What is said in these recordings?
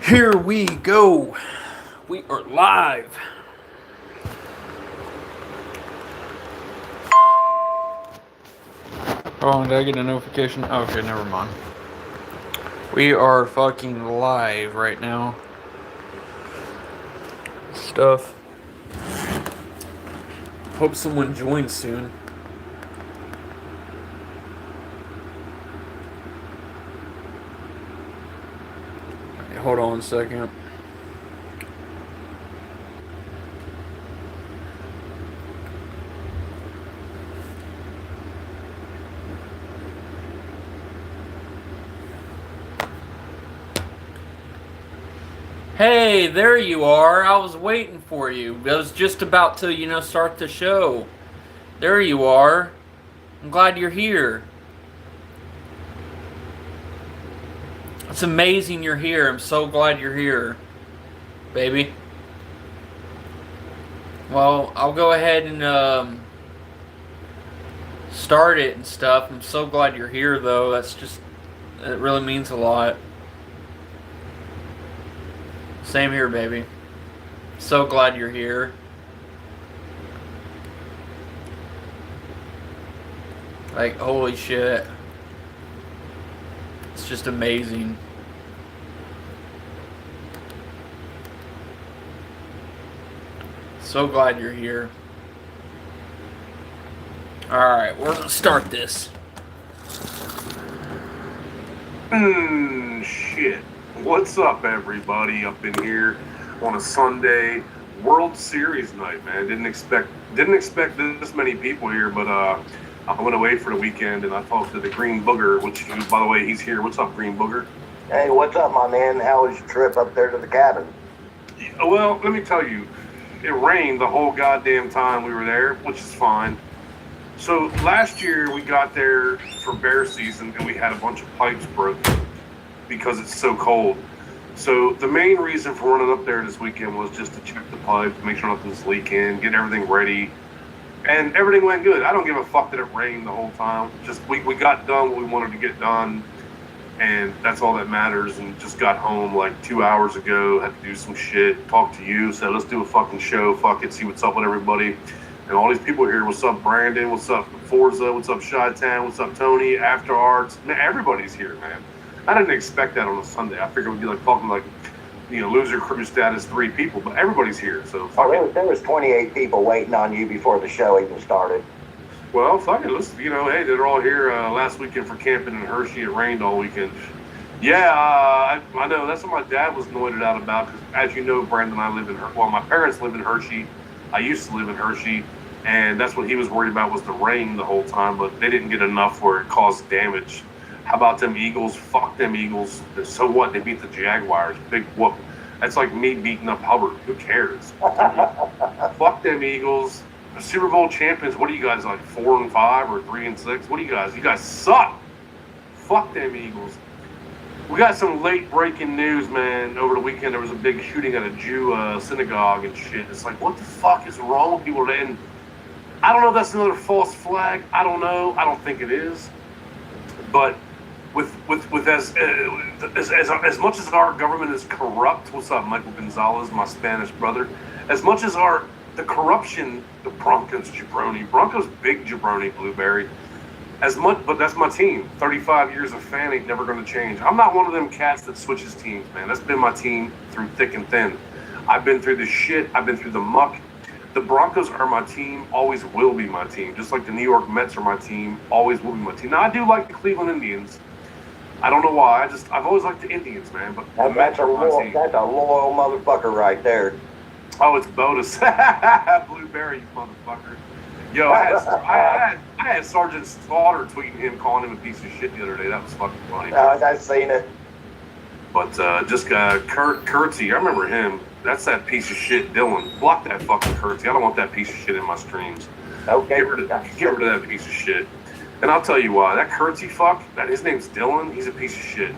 Here we go. We are live. Oh, did I get a notification? Okay, never mind. We are fucking live right now. Stuff. Hope someone joins soon. Hold on a second. Hey, there you are. I was waiting for you. I was just about to, start the show. There you are. I'm glad you're here. It's amazing you're here. I'm so glad you're here, baby. Well, I'll go ahead and start it and stuff. I'm so glad you're here, though. It really means a lot. Same here, baby. So glad you're here. Like, holy shit. It's just amazing. So glad you're here. Alright, we're gonna start this. Shit. What's up, everybody, up in here on a Sunday World Series night, man? Didn't expect this many people here, but I went away for the weekend and I talked to the Green Booger, which, by the way, he's here. What's up, Green Booger? Hey, what's up, my man? How was your trip up there to the cabin? Well, let me tell you, it rained the whole goddamn time we were there, which is fine. So last year we got there for bear season and we had a bunch of pipes broken because it's so cold. So the main reason for running up there this weekend was just to check the pipes, make sure nothing's leaking, get everything ready. And everything went good. I don't give a fuck that it rained the whole time. Just we got done what we wanted to get done, and that's all that matters. And just got home like 2 hours ago, had to do some shit, talk to you, said let's do a fucking show, fuck it, see what's up with everybody. And all these people here, what's up Brandon, what's up Forza, what's up Chi-Town, what's up Tony, After Arts, man, everybody's here, man. I didn't expect that on a Sunday. I figured we'd be like talking like, loser crew status 3 people, but everybody's here, so fuck it. There was 28 people waiting on you before the show even started. Well, fuck it, let's, hey, they're all here last weekend for camping in Hershey. It rained all weekend. Yeah, I know, that's what my dad was annoyed out about, because as you know, Brandon, I live in Hershey. Well, my parents live in Hershey. I used to live in Hershey, and that's what he was worried about was the rain the whole time, but they didn't get enough where it caused damage. How about them Eagles? Fuck them Eagles. So what? They beat the Jaguars. Big whoop. That's like me beating up Hubbard. Who cares? Fuck them Eagles. The Super Bowl champions. What are you guys like? 4-5 or 3-6? What are you guys? You guys suck. Fuck them Eagles. We got some late breaking news, man. Over the weekend, there was a big shooting at a Jew synagogue and shit. It's like, what the fuck is wrong with people? And I don't know if that's another false flag. I don't know. I don't think it is. But with as much as our government is corrupt, what's up, Michael Gonzalez, my Spanish brother? As much as the corruption, the Broncos jabroni, Broncos big jabroni, Blueberry. But that's my team. 35 years of fan ain't never going to change. I'm not one of them cats that switches teams, man. That's been my team through thick and thin. I've been through the shit. I've been through the muck. The Broncos are my team, always will be my team. Just like the New York Mets are my team, always will be my team. Now, I do like the Cleveland Indians. I don't know why. I've always liked the Indians, man. But that's a loyal motherfucker right there. Oh, it's Botus. Blueberry, you motherfucker. Yo, I had Sergeant Slaughter tweeting him, calling him a piece of shit the other day. That was fucking funny. I've seen it. But just Kurt Kurtzy, I remember him. That's that piece of shit, Dylan. Block that fucking Kurtzy. I don't want that piece of shit in my streams. Okay. Get rid of that piece of shit. And I'll tell you why. That Kurtzy fuck, his name's Dylan. He's a piece of shit.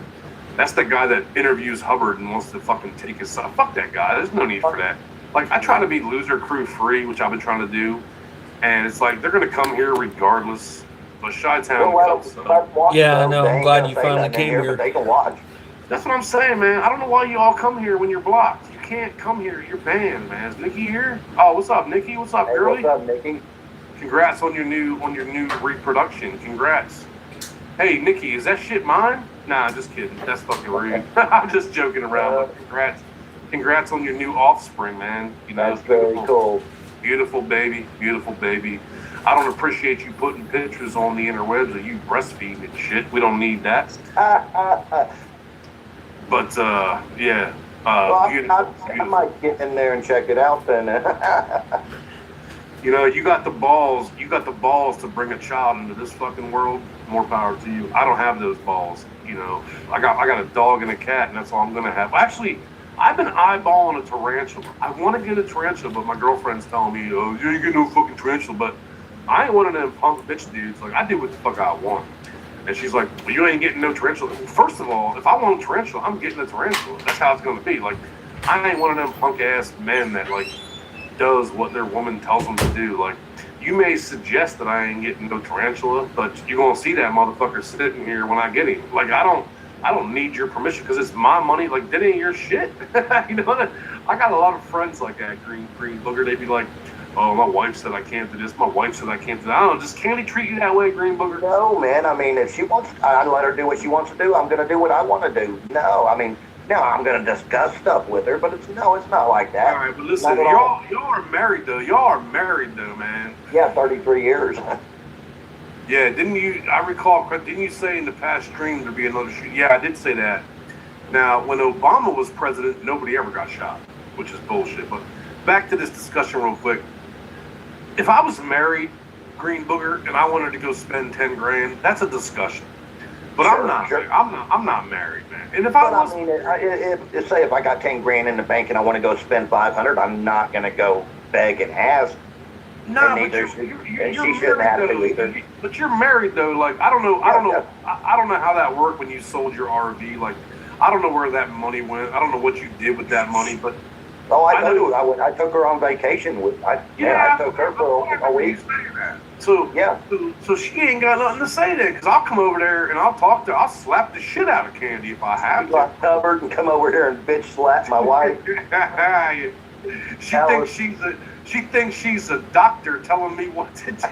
That's the guy that interviews Hubbard and wants to fucking take his side. Fuck that guy. There's no need for that. Like, I try to be loser crew free, which I've been trying to do. And it's like, they're going to come here regardless. But Chi-Town Yeah, I know. I'm glad you finally came here. They can watch. That's what I'm saying, man. I don't know why you all come here when you're blocked. You can't come here. You're banned, man. Is Nikki here? Oh, what's up, Nikki? What's up, Hey, girlie? what's up, Nikki? Congrats on your new reproduction. Congrats. Hey, Nikki, is that shit mine? Nah, just kidding. That's fucking rude. I'm just joking around. But congrats on your new offspring, man. You know, That's very cool. Beautiful baby, beautiful baby. I don't appreciate you putting pictures on the interwebs of you breastfeeding and shit. We don't need that. But yeah, Well, beautiful, I might get in there and check it out then. You know, you got the balls. You got the balls to bring a child into this fucking world. More power to you. I don't have those balls. You know, I got a dog and a cat, and that's all I'm gonna have. Actually, I've been eyeballing a tarantula. I want to get a tarantula, but my girlfriend's telling me, "Oh, you ain't get no fucking tarantula." But I ain't one of them punk bitch dudes. Like, I do what the fuck I want. And she's like, "Well, you ain't getting no tarantula." Well, first of all, if I want a tarantula, I'm getting a tarantula. That's how it's gonna be. Like, I ain't one of them punk ass men that like does what their woman tells them to do. Like, you may suggest that I ain't getting no tarantula, but you're gonna see that motherfucker sitting here when I get him. Like, I don't need your permission because it's my money. Like, that ain't your shit. You know what? I got a lot of friends like that, green booger. They'd be like, "Oh, my wife said I can't do this. My wife said I can't do that." I don't know. Does Candy treat you that way, green booger? No, man. I mean, if she wants, I let her do what she wants to do. I'm gonna do what I want to do. No, I mean, no, I'm gonna discuss stuff with her, but it's not like that. All right, but listen, y'all are married though. Y'all are married though, man. Yeah, 33 years. Yeah, didn't you? I recall. Didn't you say in the past stream there'd be another shoot? Yeah, I did say that. Now, when Obama was president, nobody ever got shot, which is bullshit. But back to this discussion real quick. If I was married, green booger, and I wanted to go spend 10 grand, that's a discussion. But Sure, I'm not. sure. I'm not married, man. And if But I was, I mean, say if I got 10 grand in the bank and I want to go spend 500, I'm not gonna go beg and ask. no, and but neither you're she shouldn't have to married either. though. But you're married though. Like, I don't know. I don't know. Yeah. I don't know how that worked when you sold your RV. Like, I don't know where that money went. I don't know what you did with that money, but Oh, I I do. know. I took her on vacation with. I took her for a week. So Yeah. so she ain't got nothing to say then, because I'll come over there and I'll talk to her. I'll slap the shit out of Candy if I have She got covered and come over here and bitch slap my wife. to. She thinks she's a doctor telling me what to do. She's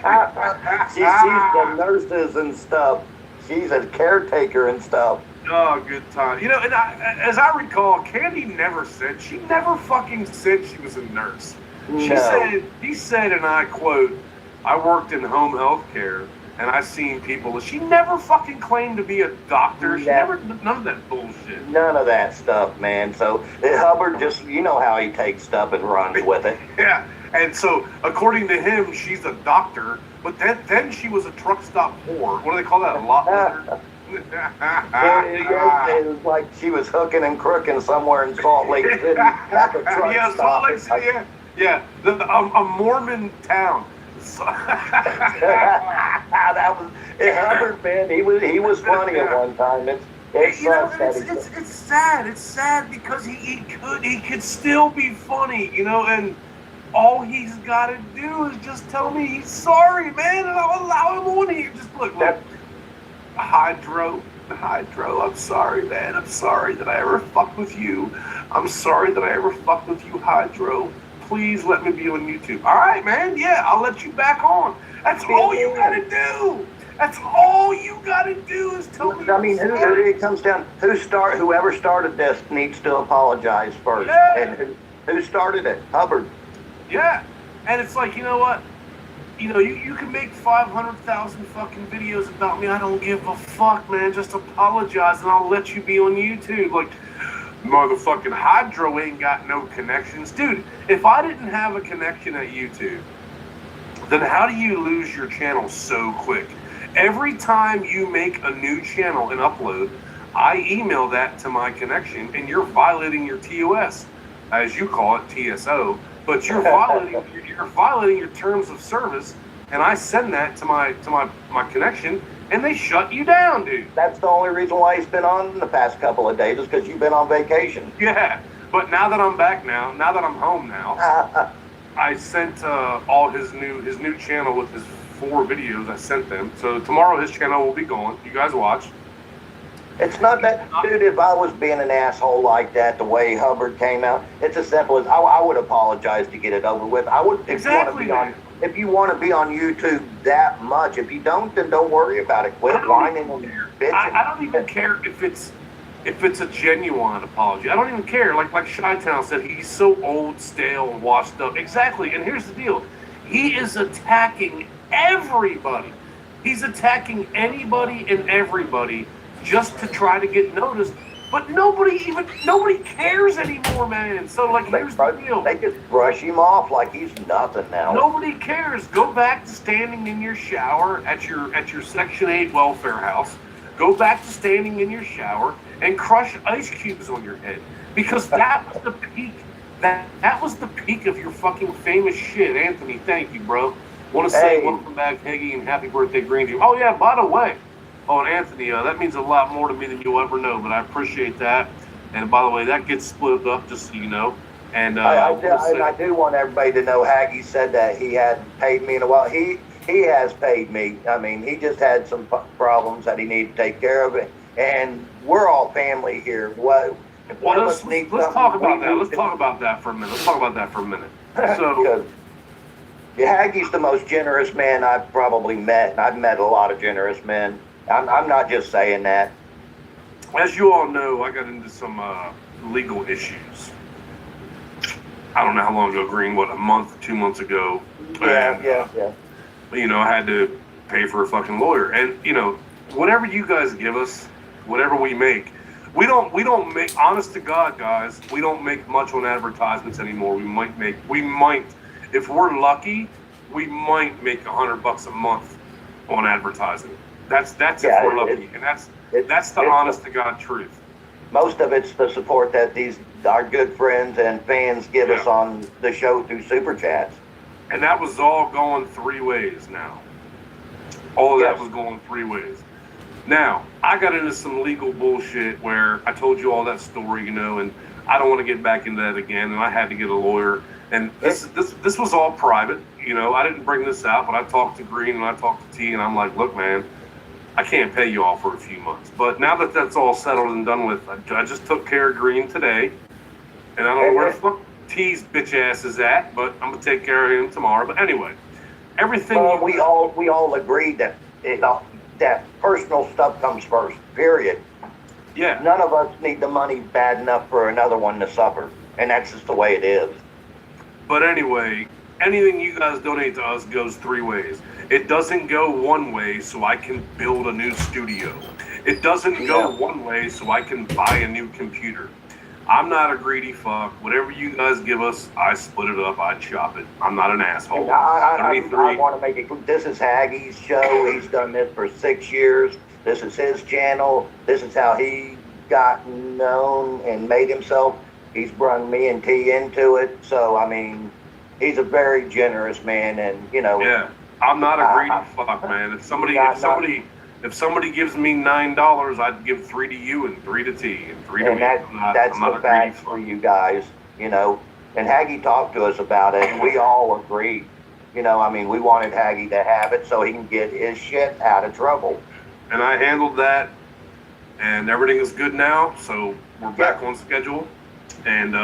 the nurses and stuff. She's a caretaker and stuff. Oh, good time. You know, and as I recall, Candy never fucking said she was a nurse. He said, and I quote, "I worked in home health care and I seen people." She never fucking claimed to be a doctor. She never, none of that bullshit. None of that stuff, man. So Hubbard just, you know how he takes stuff and runs with it. Yeah. And so, according to him, she's a doctor, but then she was a truck stop whore. What do they call that? A lot lizard? It was like she was hooking and crooking somewhere in Salt Lake City. At the truck Yeah, stop. Salt Lake City, yeah. A Mormon town. So That was Hubbard, man. He was funny at one time. It's sad. It's sad because he could still be funny, you know, and all he's got to do is just tell me he's sorry, man, and I'll allow him on here. Just look. Hydro, I'm sorry, man. I'm sorry that I ever fucked with you. I'm sorry that I ever fucked with you, Hydro. Please let me be on YouTube. All right, man. Yeah, I'll let you back on. That's all you gotta do. That's all you gotta do is tell me. I mean, it comes down whoever started this needs to apologize first. Yeah. And who started it? Hubbard. Yeah, and it's like, you know what? You know, you can make 500,000 fucking videos about me. I don't give a fuck, man. Just apologize and I'll let you be on YouTube. Like, motherfucking Hydro ain't got no connections. Dude, if I didn't have a connection at YouTube, then how do you lose your channel so quick? Every time you make a new channel and upload, I email that to my connection and you're violating your TOS, as you call it, TSO. But you're violating your terms of service, and I send that to my connection, and they shut you down, dude. That's the only reason why he's been on the past couple of days is because you've been on vacation. Yeah, but now that I'm back now that I'm home now, I sent all his new channel with his 4 videos. I sent them. So tomorrow his channel will be going. You guys watch. It's not that, dude, if I was being an asshole like that, the way Hubbard came out, it's as simple as I would apologize to get it over with. I would, Exactly. if you want to be on YouTube that much, if you don't, then don't worry about it. Quit whining and bitching. I don't even care if it's a genuine apology. I don't even care. Like Chi-Town said, he's so old, stale, and washed up. Exactly. And here's the deal. He is attacking everybody. He's attacking anybody and everybody just to try to get noticed. But nobody cares anymore, man. So here's the deal. They just brush him off like he's nothing now. Nobody cares. Go back to standing in your shower at your Section 8 welfare house. Go back to standing in your shower and crush ice cubes on your head. Because that was the peak. That was the peak of your fucking famous shit. Anthony, thank you, bro. Want to say welcome back, Heggy, and happy birthday, Green Team. Oh, yeah, by the way. Oh, and Anthony, that means a lot more to me than you'll ever know, but I appreciate that. And by the way, that gets split up, just so you know. And I do want everybody to know Haggy said that he hadn't paid me in a while. He has paid me. I mean, he just had some problems that he needed to take care of. And we're all family here. Let's talk about that. Let's talk about that for a minute. So, Haggy's the most generous man I've probably met. And I've met a lot of generous men. I'm not just saying that. As you all know, I got into some legal issues. I don't know how long ago, Green, a month, 2 months ago. Yeah. I had to pay for a fucking lawyer. And, whatever you guys give us, whatever we make, we don't make, honest to God, guys, we don't make much on advertisements anymore. We might, if we're lucky, we might make $100 a month on advertising. That's if we're lucky. And that's the honest to God truth. Most of it's the support that our good friends and fans give us on the show through Super Chats. And that was all going 3 ways now. All of that was going 3 ways. Now, I got into some legal bullshit where I told you all that story, and I don't want to get back into that again, and I had to get a lawyer. And this was all private, I didn't bring this out, but I talked to Green and I talked to T, and I'm like, look, man, I can't pay you all for a few months. But now that that's all settled and done with, I just took care of Green today, and I don't know where the fuck T's bitch ass is at, but I'm gonna take care of him tomorrow. But anyway, everything. Well, we all agreed that that personal stuff comes first. Period. Yeah. None of us need the money bad enough for another one to suffer, and that's just the way it is. But anyway, anything you guys donate to us goes 3 ways. It doesn't go one way so I can build a new studio. It doesn't go one way so I can buy a new computer. I'm not a greedy fuck. Whatever you guys give us, I split it up, I chop it. I'm not an asshole. I want to make it clear. This is Haggy's show. He's done this for 6 years. This is his channel. This is how he got known and made himself. He's brought me and T into it. So, I mean, he's a very generous man, and, Yeah. I'm not a greedy fuck, man. If somebody gives me $9, I'd give 3 to you and 3 to T and 3 to me. That's the fact for you guys, And Haggy talked to us about it, and we all agreed. We wanted Haggy to have it so he can get his shit out of trouble. And I handled that, and everything is good now. So we're back on schedule. And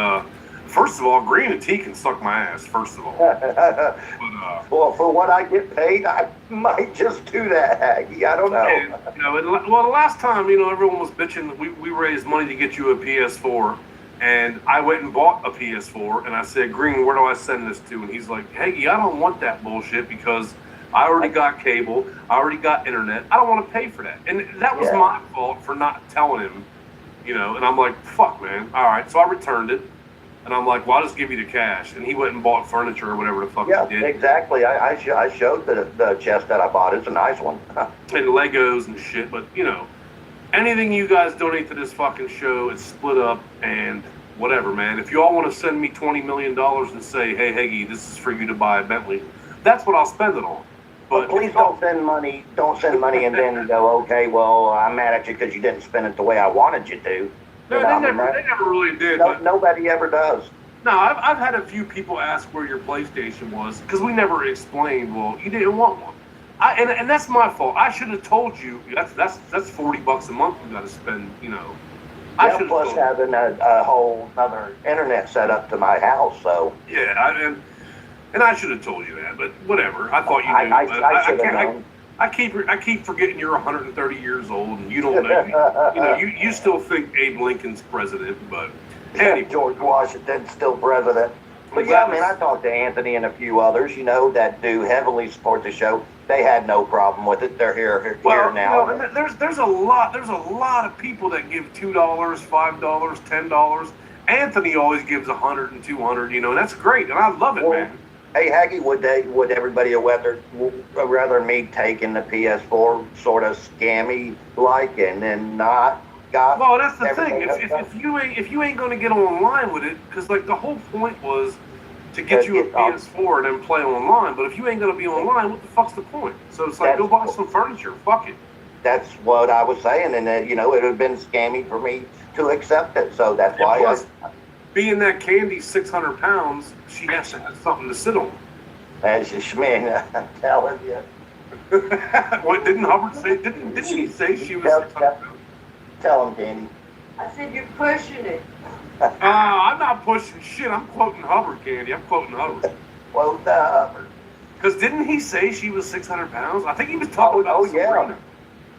first of all, Green and T can suck my ass, first of all. But, well, for what I get paid, I might just do that, Haggy. I don't know. And, the last time, everyone was bitching. We raised money to get you a PS4, and I went and bought a PS4, and I said, Green, where do I send this to? And he's like, Haggy, I don't want that bullshit because I already got cable. I already got internet. I don't want to pay for that. And that was my fault for not telling him, and I'm like, fuck, man. All right. So I returned it. And I'm like, well, I'll just give you the cash. And he went and bought furniture or whatever the fuck he did. Yeah, exactly. I showed the chest that I bought. It's a nice one. And Legos and shit. But, anything you guys donate to this fucking show, it's split up and whatever, man. If you all want to send me $20 million and say, hey, Heggy, this is for you to buy a Bentley, that's what I'll spend it on. But please don't send money. Don't send money and then go, okay, well, I'm mad at you because you didn't spend it the way I wanted you to. No, they never really did. Nobody ever does. No, I've had a few people ask where your PlayStation was because we never explained, well, you didn't want one. And that's my fault. I should have told you. That's $40 a month we got to spend. You know, I Yeah, should plus having a whole other internet set up to my house. So yeah, and I should have told you that, but whatever. I thought you knew. I should have known. I keep forgetting you're 130 years old and you don't know. You know, you still think Abe Lincoln's president, but anyway. George Washington's still president. But yeah, I mean, I talked to Anthony and a few others, you know, that do heavily support the show. They had no problem with it. They're here now. You know, and there's a lot of people that give $2, $5, $10. Anthony always gives 100 and 200, you know, and that's great, and I love it, man. Hey, Haggy, would everybody rather me taking the PS4 sort of scammy like and then not got? Well, that's the thing. If you ain't gonna get online with it, because like the whole point was to get you a PS4 and then play online. But if you ain't gonna be online, what the fuck's the point? So it's like, go buy some furniture. Fuck it. That's what I was saying, and you know, it would have been scammy for me to accept it. So that's why. Plus, being that Candy's 600 pounds, she has to have something to sit on. As you man, I'm telling you. What didn't Hubbard say? Didn't he say she was 600 pounds? Tell him, Candy. I said you're pushing it. I'm not pushing shit. I'm quoting Hubbard, Candy. I'm quoting Hubbard. Well, Hubbard. Because didn't he say she was 600 pounds? I think he was talking about Sabrina.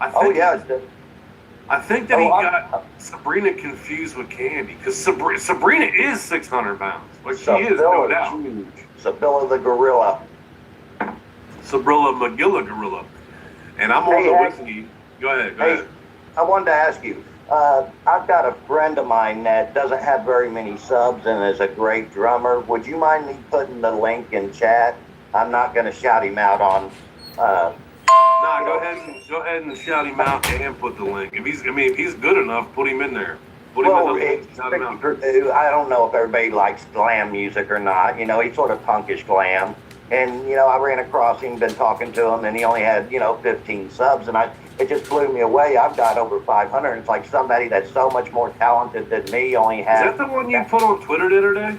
Yeah. I think that he got Sabrina confused with Candy. Because Sabrina is 600 pounds. Like, she is, no doubt. Huge. Sabilla the gorilla. Sabrilla Magilla gorilla. And I'm on the whiskey. Go ahead. I wanted to ask you. I've got a friend of mine that doesn't have very many subs and is a great drummer. Would you mind me putting the link in chat? I'm not going to shout him out on. Go ahead and shout him out and put the link. If he's good enough, put him in there. Put him in the link. Shout him out. I don't know if everybody likes glam music or not. You know, he's sort of punkish glam. And, you know, I ran across him, been talking to him, and he only had, 15 subs. And it just blew me away. I've got over 500. It's like somebody that's so much more talented than me only has. Is that the one you put on Twitter the other day?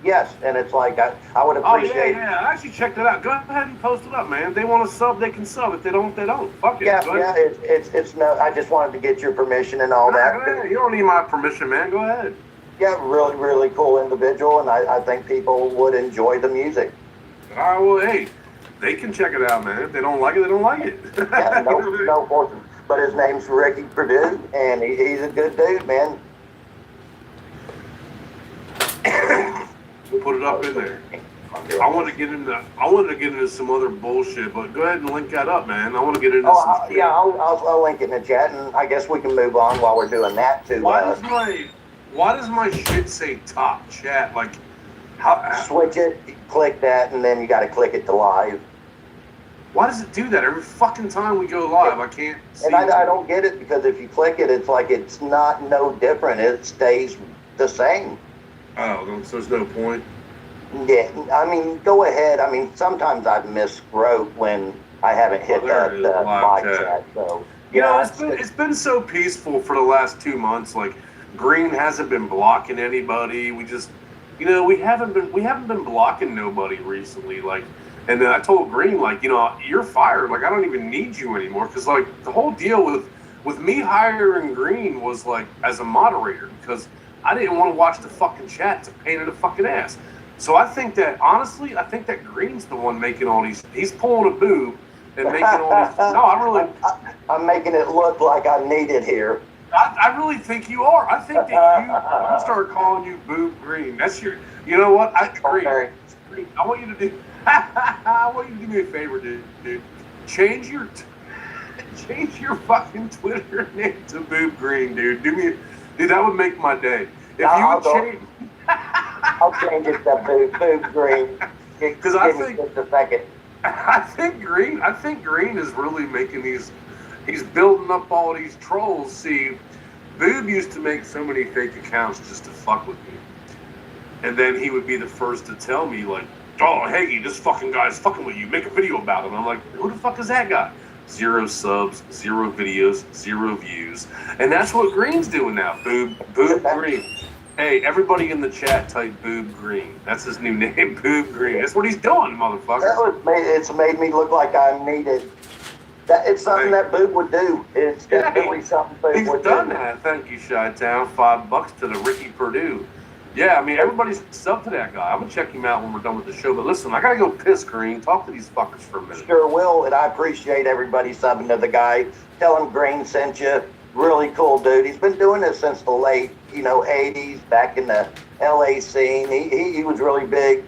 Yes, and it's like I would appreciate. Oh, yeah. I actually checked it out. Go ahead and post it up, man. If they want to sub, they can sub. If they don't, they don't. Fuck it. Yeah. It's no. I just wanted to get your permission and all that. Man, you don't need my permission, man. Go ahead. Yeah, really, really cool individual, and I think people would enjoy the music. All right, well, hey, they can check it out, man. If they don't like it, they don't like it. Yeah, no forcing. But his name's Ricky Purdue, and he's a good dude, man. We'll put it up in there. I want to get into some other bullshit, but go ahead and link that up, man. I want to get into some shit. Yeah, I'll link it in the chat, and I guess we can move on while we're doing that too. Why does my shit say top chat? Like, how? Switch it, click that, and then you got to click it to live. Why does it do that every fucking time we go live? I can't see. And I don't get it, because if you click it, it's like it's not no different. It stays the same. Oh, so there's no point. Yeah, I mean, go ahead. I mean, sometimes I've miswrote when I haven't hit that live chat. So it's been so peaceful for the last 2 months. Like, Green hasn't been blocking anybody. We just, we haven't been blocking nobody recently. Like, and then I told Green, like, you're fired. Like, I don't even need you anymore, because like the whole deal with me hiring Green was like as a moderator, because I didn't want to watch the fucking chat. It's a pain in the fucking ass. So I think that Green's the one making all these. He's pulling a boob and making all these. No, I'm making it look like I need it here. I really think you are. I think that I'm gonna start calling you Boob Green. That's your. You know what? Green. I want you to do. I want you to do me a favor, dude. Change your fucking Twitter name to Boob Green, dude. Dude, that would make my day. If I'll change it to Boob Green. Because I think just a second. I think Green is really making these. He's building up all these trolls. See, Boob used to make so many fake accounts just to fuck with me, and then he would be the first to tell me like, "Oh, hey, this fucking guy's fucking with you. Make a video about him." I'm like, "Who the fuck is that guy?" 0 subs, 0 videos, 0 views, and that's what Green's doing now. Boob Green. Hey, everybody in the chat type Boob Green. That's his new name, Boob Green. That's what he's doing, motherfucker. It's made me look like I'm needed. It's something that Boob would do. It's definitely something Boob He's would done do. that. Thank you, Chi-Town. $5 to the Ricky Purdue. Yeah, I mean, everybody's sub to that guy. I'm going to check him out when we're done with the show. But listen, I got to go piss, Green. Talk to these fuckers for a minute. Sure will, and I appreciate everybody subbing to the guy. Tell him Green sent you. Really cool dude. He's been doing this since the late, 80s, back in the LA scene. He was really big.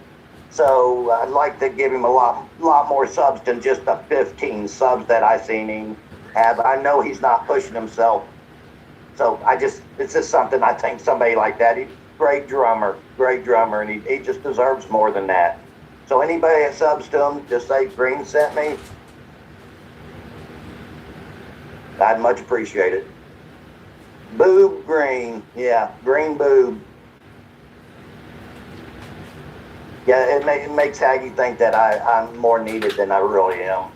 So I'd like to give him a lot more subs than just the 15 subs that I seen him have. I know he's not pushing himself. So it's just something I think somebody like that, he's a great drummer, and he just deserves more than that. So anybody that subs to him, just say Green sent me. I'd much appreciate it. Boob Green. Yeah, Green Boob. Yeah, it makes Haggy think that I'm more needed than I really am.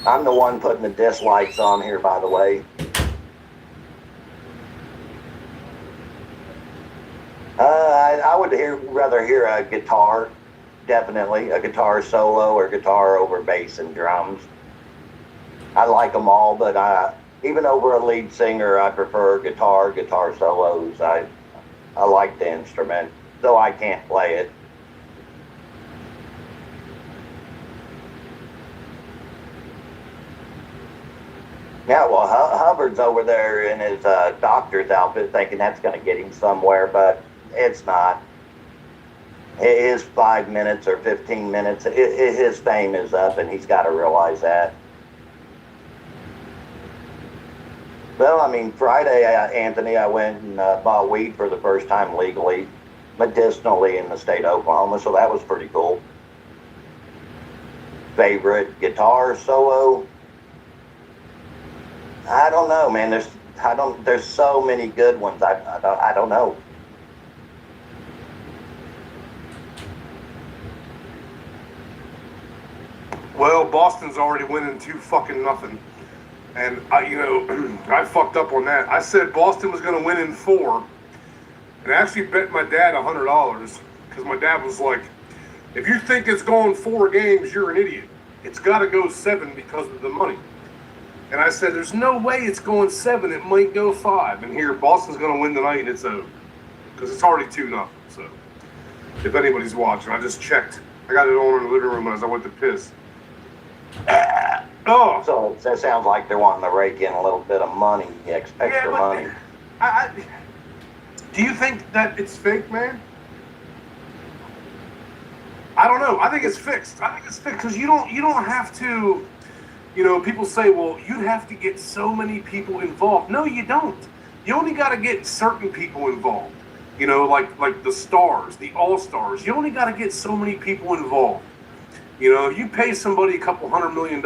I'm the one putting the dislikes on here, by the way. I would rather hear a guitar, definitely, a guitar solo or guitar over bass and drums. I like them all, but even over a lead singer, I prefer guitar solos. I like the instrument, though I can't play it. Yeah, well, Hubbard's over there in his doctor's outfit thinking that's going to get him somewhere, but it's not. His 5 minutes or 15 minutes, his fame is up, and he's got to realize that. Well, I mean, Friday, Anthony, I went and bought weed for the first time legally, medicinally in the state of Oklahoma, so that was pretty cool. Favorite guitar solo? I don't know, man. There's so many good ones. I don't know. Well, Boston's already winning 2-0. And I fucked up on that. I said Boston was going to win in 4, and I actually bet my dad $100 because my dad was like, "If you think it's going 4 games, you're an idiot. It's got to go 7 because of the money." And I said, "There's no way it's going 7. It might go 5." And here, Boston's going to win tonight, and it's over because it's already 2-0. So, if anybody's watching, I just checked. I got it on in the living room as I went to piss. Oh. So that sounds like they're wanting to rake in a little bit of money, extra money. Do you think that it's fake, man? I don't know. I think it's fixed. Because you don't have to. People say, well, you'd have to get so many people involved. No, you don't. You only got to get certain people involved. Like the stars, the all-stars. You only got to get so many people involved. If you pay somebody a couple $100 million,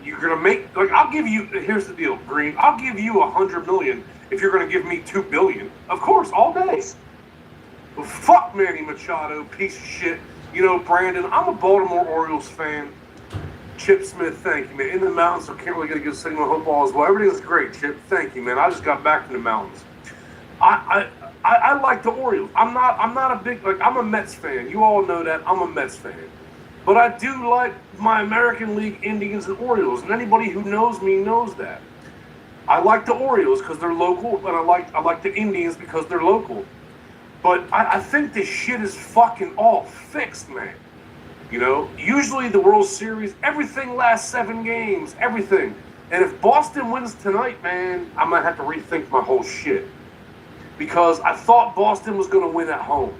you're gonna make I'll give you. Here's the deal, Green. I'll give you $100 million if you're gonna give me $2 billion. Of course, all day. Well, fuck Manny Machado, piece of shit. Brandon. I'm a Baltimore Orioles fan. Chip Smith, thank you, man. In the mountains, so can't really get a good signal. Hope all is well. Everything's great, Chip. Thank you, man. I just got back from the mountains. I like the Orioles. I'm not a big I'm a Mets fan. You all know that. I'm a Mets fan. But I do like my American League Indians and Orioles, and anybody who knows me knows that. I like the Orioles because they're local, and I like the Indians because they're local. But I think this shit is fucking all fixed, man. Usually the World Series, everything lasts 7 games, everything. And if Boston wins tonight, man, I might have to rethink my whole shit. Because I thought Boston was going to win at home.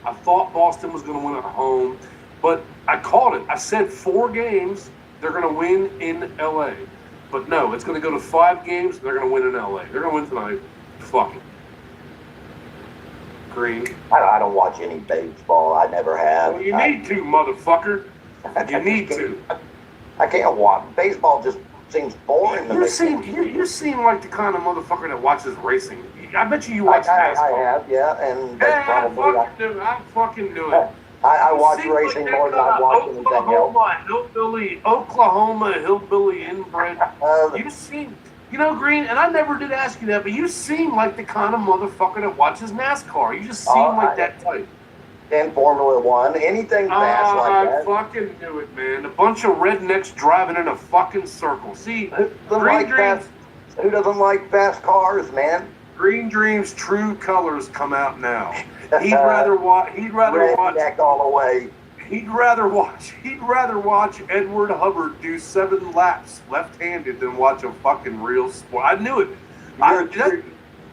But I called it. I said 4 games, they're going to win in LA. But no, it's going to go to 5 games, they're going to win in LA. They're going to win tonight. Fuck it. Green. I don't watch any baseball. I never have. Well, you need to, motherfucker. You need to. I can't watch. Baseball just seems boring to me. You seem like the kind of motherfucker that watches racing. I bet you watch NASCAR. I have, yeah. And they probably... I'm fucking doing it. I watch racing more than I watch anything else. Oklahoma hillbilly inbred. You know, Green, and I never did ask you that, but you seem like the kind of motherfucker that watches NASCAR. You just seem like that type. In Formula One, anything fast like that. I fucking knew it, man. A bunch of rednecks driving in a fucking circle. See, Who doesn't like fast cars, man? Green Dream's true colors come out now. He'd rather watch. Redneck all the way. He'd rather watch Edward Hubbard do 7 laps left-handed than watch a fucking real sport. I knew it.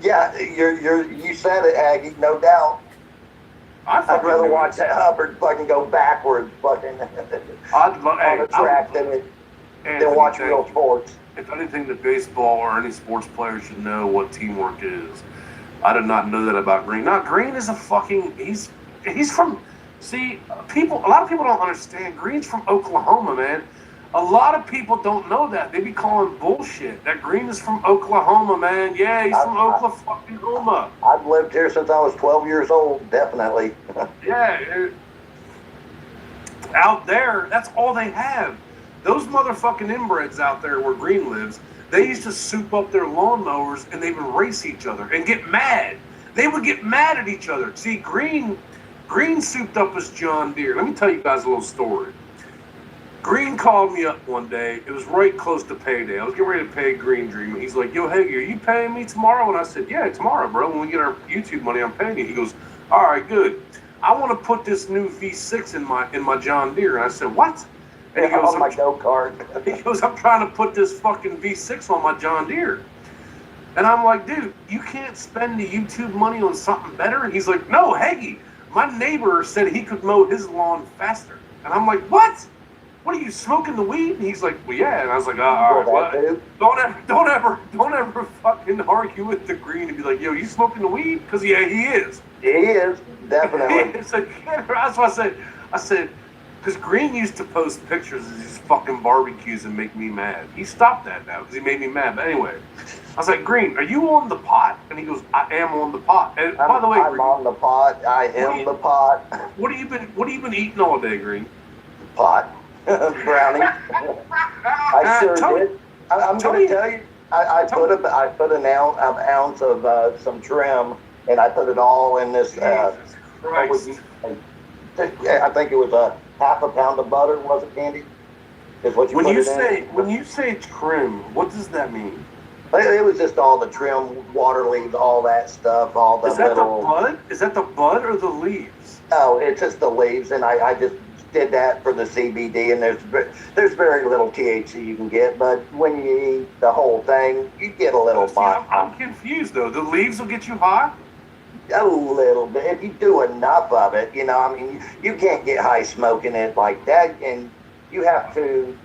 You said it, Aggie, no doubt. I'd rather watch Hubbard fucking go backwards fucking on the track than watch real sports. If anything, the baseball or any sports player should know what teamwork is. I did not know that about Green. Now, Green is a fucking... He's from... See, a lot of people don't understand. Green's from Oklahoma, man. A lot of people don't know that. They be calling bullshit. That Green is from Oklahoma, man. Yeah, he's from Oklahoma. I've lived here since I was 12 years old, definitely. Yeah. Out there, that's all they have. Those motherfucking inbreds out there where Green lives, they used to soup up their lawnmowers and they would race each other and get mad. They would get mad at each other. See, Green souped up his John Deere. Let me tell you guys a little story. Green called me up one day. It was right close to payday. I was getting ready to pay Green Dream. And he's like, yo, hey, are you paying me tomorrow? And I said, yeah, tomorrow, bro. When we get our YouTube money, I'm paying you. He goes, all right, good. I want to put this new V6 in my John Deere. And I said, what? And he goes, my go-kart. He goes, I'm trying to put this fucking V6 on my John Deere. And I'm like, dude, you can't spend the YouTube money on something better? And he's like, no, Haggy, my neighbor said he could mow his lawn faster. And I'm like, what? What are you smoking the weed? And he's like, well, yeah. And I was like, all right, well, don't ever fucking argue with the Green and be like, yo, you smoking the weed? Because yeah, he is. He is, definitely. That's what I said, because Green used to post pictures of these fucking barbecues and make me mad. He stopped that now because he made me mad. But anyway, I was like, Green, are you on the pot? And he goes, I am on the pot. And by the way, I'm on the pot. I am the pot. What have you been eating all day, Green? Pot. Brownie. I sure did. I'm going to tell you, I put an ounce of some trim, and I put it all in this. I think it was a half a pound of butter. Was it, Candy? Is what you put it in. When you say trim, what does that mean? It was just all the trim, water leaves, all that stuff, all the little... the bud? Is that the bud or the leaves? Oh, it's just the leaves, and I just did that for the CBD, and there's very little THC you can get, but when you eat the whole thing, you get a little hot. I'm confused, though. The leaves will get you hot? A little bit. If you do enough of it, you can't get high smoking it like that, and you have to...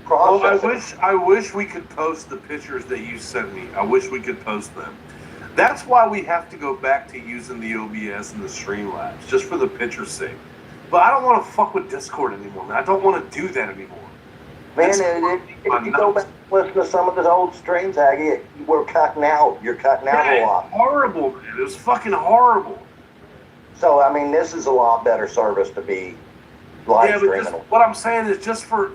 I wish we could post the pictures that you sent me. I wish we could post them. That's why we have to go back to using the OBS and the Streamlabs, just for the picture's sake. But I don't want to fuck with Discord anymore, man. I don't want to do that anymore. Man, if you go back and listen to some of the old streams, Aggie, we're cutting out. You're cutting out a lot. Horrible, man. It was fucking horrible. So, this is a lot better service to be live streaming. But what I'm saying is just for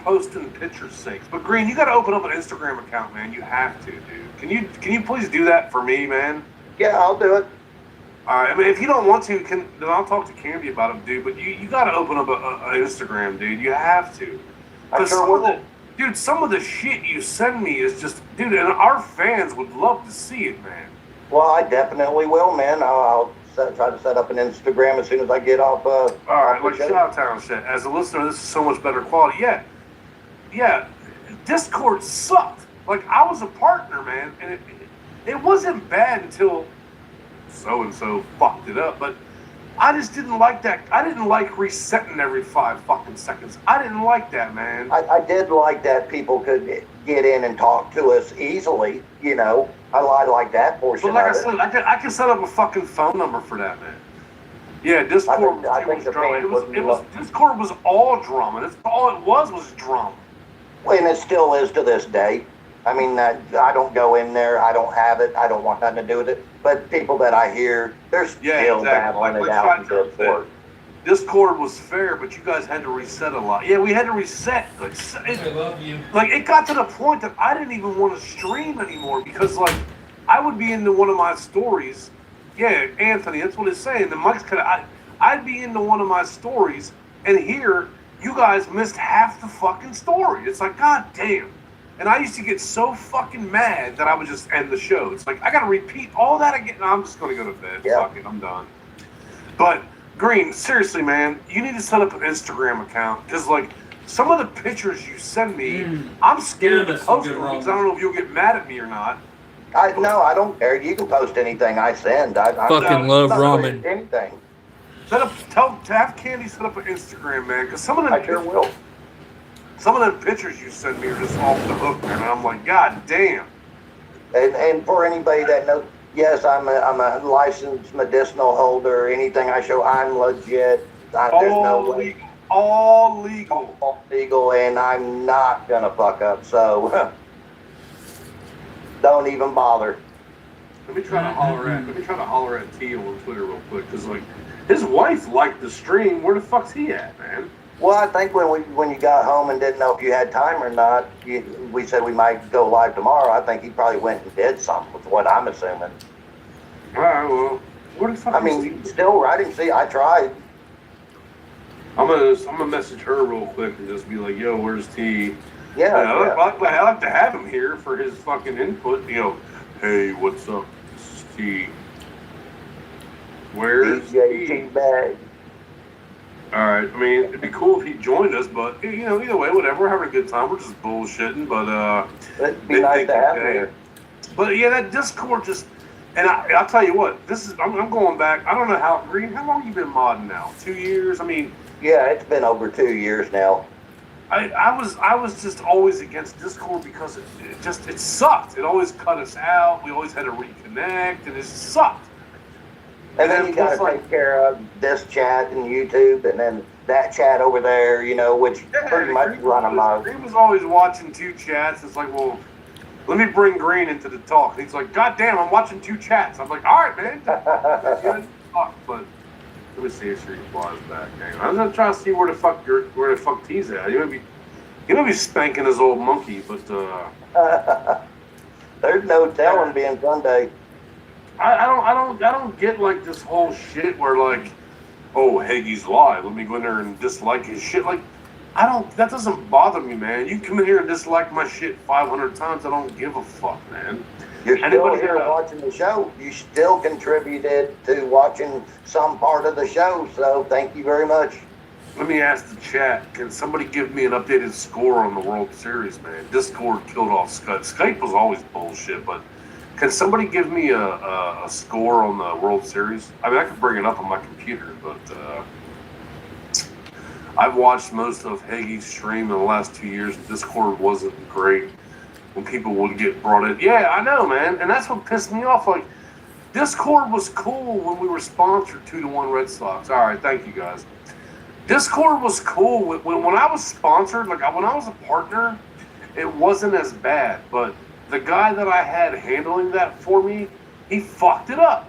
posting pictures' sakes. But Green, you got to open up an Instagram account, man. You have to, dude. Can you please do that for me, man? Yeah, I'll do it. All right. If you don't want to, then I'll talk to Candy about it, dude. But you got to open up an Instagram, dude. You have to. Dude, some of the shit you send me is just, dude, and our fans would love to see it, man. Well, I definitely will, man. I'll try to set up an Instagram as soon as I get off. All right, like Shoutown shit. As a listener, this is so much better quality. Yeah. Discord sucked. Like, I was a partner, man, and it wasn't bad until so-and-so fucked it up, but I just didn't like that. I didn't like resetting every 5 fucking seconds. I didn't like that, man. I did like that people could get in and talk to us easily, I like that portion. But like I said, I can set up a fucking phone number for that, man. Yeah, Discord was drama. Discord was all drama. That's all it was drama. And it still is to this day. I don't go in there. I don't have it. I don't want nothing to do with it. But people that I hear, they're still battling it out in Discord. Discord was fair, but you guys had to reset a lot. Yeah, we had to reset. Like, I love you. like it got to the point that I didn't even want to stream anymore because like I would be into one of my stories. Yeah, Anthony, that's what it's saying. The mic's kind of. I'd be into one of my stories, and here you guys missed half the fucking story. It's like, god damn. And I used to get so fucking mad that I would just end the show. It's like I gotta repeat all that again. No, I'm just gonna go to bed. Yeah. Fuck it, I'm done. But Green, seriously, man, you need to set up an Instagram account because, like, some of the pictures you send me, I'm scared to that's post some them good because I don't know if you'll get mad at me or not. No, I don't care. You can post anything I send. I Fucking love not ramen. Anything. Have Candy set up an Instagram, man, because some of I sure them, will. some of them pictures you send me are just off the hook, man. And I'm like, god damn. And for anybody that knows, yes, I'm a licensed medicinal holder. Anything I show, I'm legit. There's no All way. legal. All legal. All legal, and I'm not gonna fuck up. So don't even bother. Let me try to holler at Teal on Twitter real quick, because like his wife liked the stream. Where the fuck's he at, man? Well, I think when you got home and didn't know if you had time or not, we said we might go live tomorrow. I think he probably went and did something, with what I'm assuming. All right, well, where the fuck? I mean, still writing. See, I tried. I'm gonna message her real quick and just be like, "Yo, where's T?" Yeah. I like to have him here for his fucking input. You know, hey, what's up? This is T. Where's DJ T? T-Bag. All right. I mean, it'd be cool if he joined us, but you know, either way, whatever. We're having a good time. We're just bullshitting, but It'd be nice to have him here. But yeah, that Discord just. And I'll tell you what, I'm going back. I don't know how Green. How long you been modding now? 2 years. I mean. Yeah, it's been over 2 years now. I was just always against Discord because it sucked. It always cut us out. We always had to reconnect, and it just sucked. And then you got to take care of this chat and YouTube, and then that chat over there, which pretty much run them out. Green was always watching two chats. It's like, well, let me bring Green into the talk. And he's like, God damn, I'm watching two chats. I'm like, all right, man. But let me see if she replies back. I'm gonna try to see where the fuck T's at. He may be spanking his old monkey, but there's no telling being Sunday. I don't get like this whole shit where like, oh, Haggy's live. Let me go in there and dislike his shit. Like, that doesn't bother me, man. You come in here and dislike my shit 500 times. I don't give a fuck, man. You're still here watching the show. You still contributed to watching some part of the show, so thank you very much. Let me ask the chat, can somebody give me an updated score on the World Series, man? Discord killed off Skype. Skype was always bullshit, but can somebody give me a score on the World Series? I mean, I could bring it up on my computer, but I've watched most of Haggy's stream in the last 2 years. Discord wasn't great. When people would get brought in. Yeah, I know, man. And that's what pissed me off. Like, Discord was cool when we were sponsored 2-1 Red Sox. All right, thank you, guys. Discord was cool. When I was sponsored, like, when I was a partner, it wasn't as bad. But the guy that I had handling that for me, he fucked it up.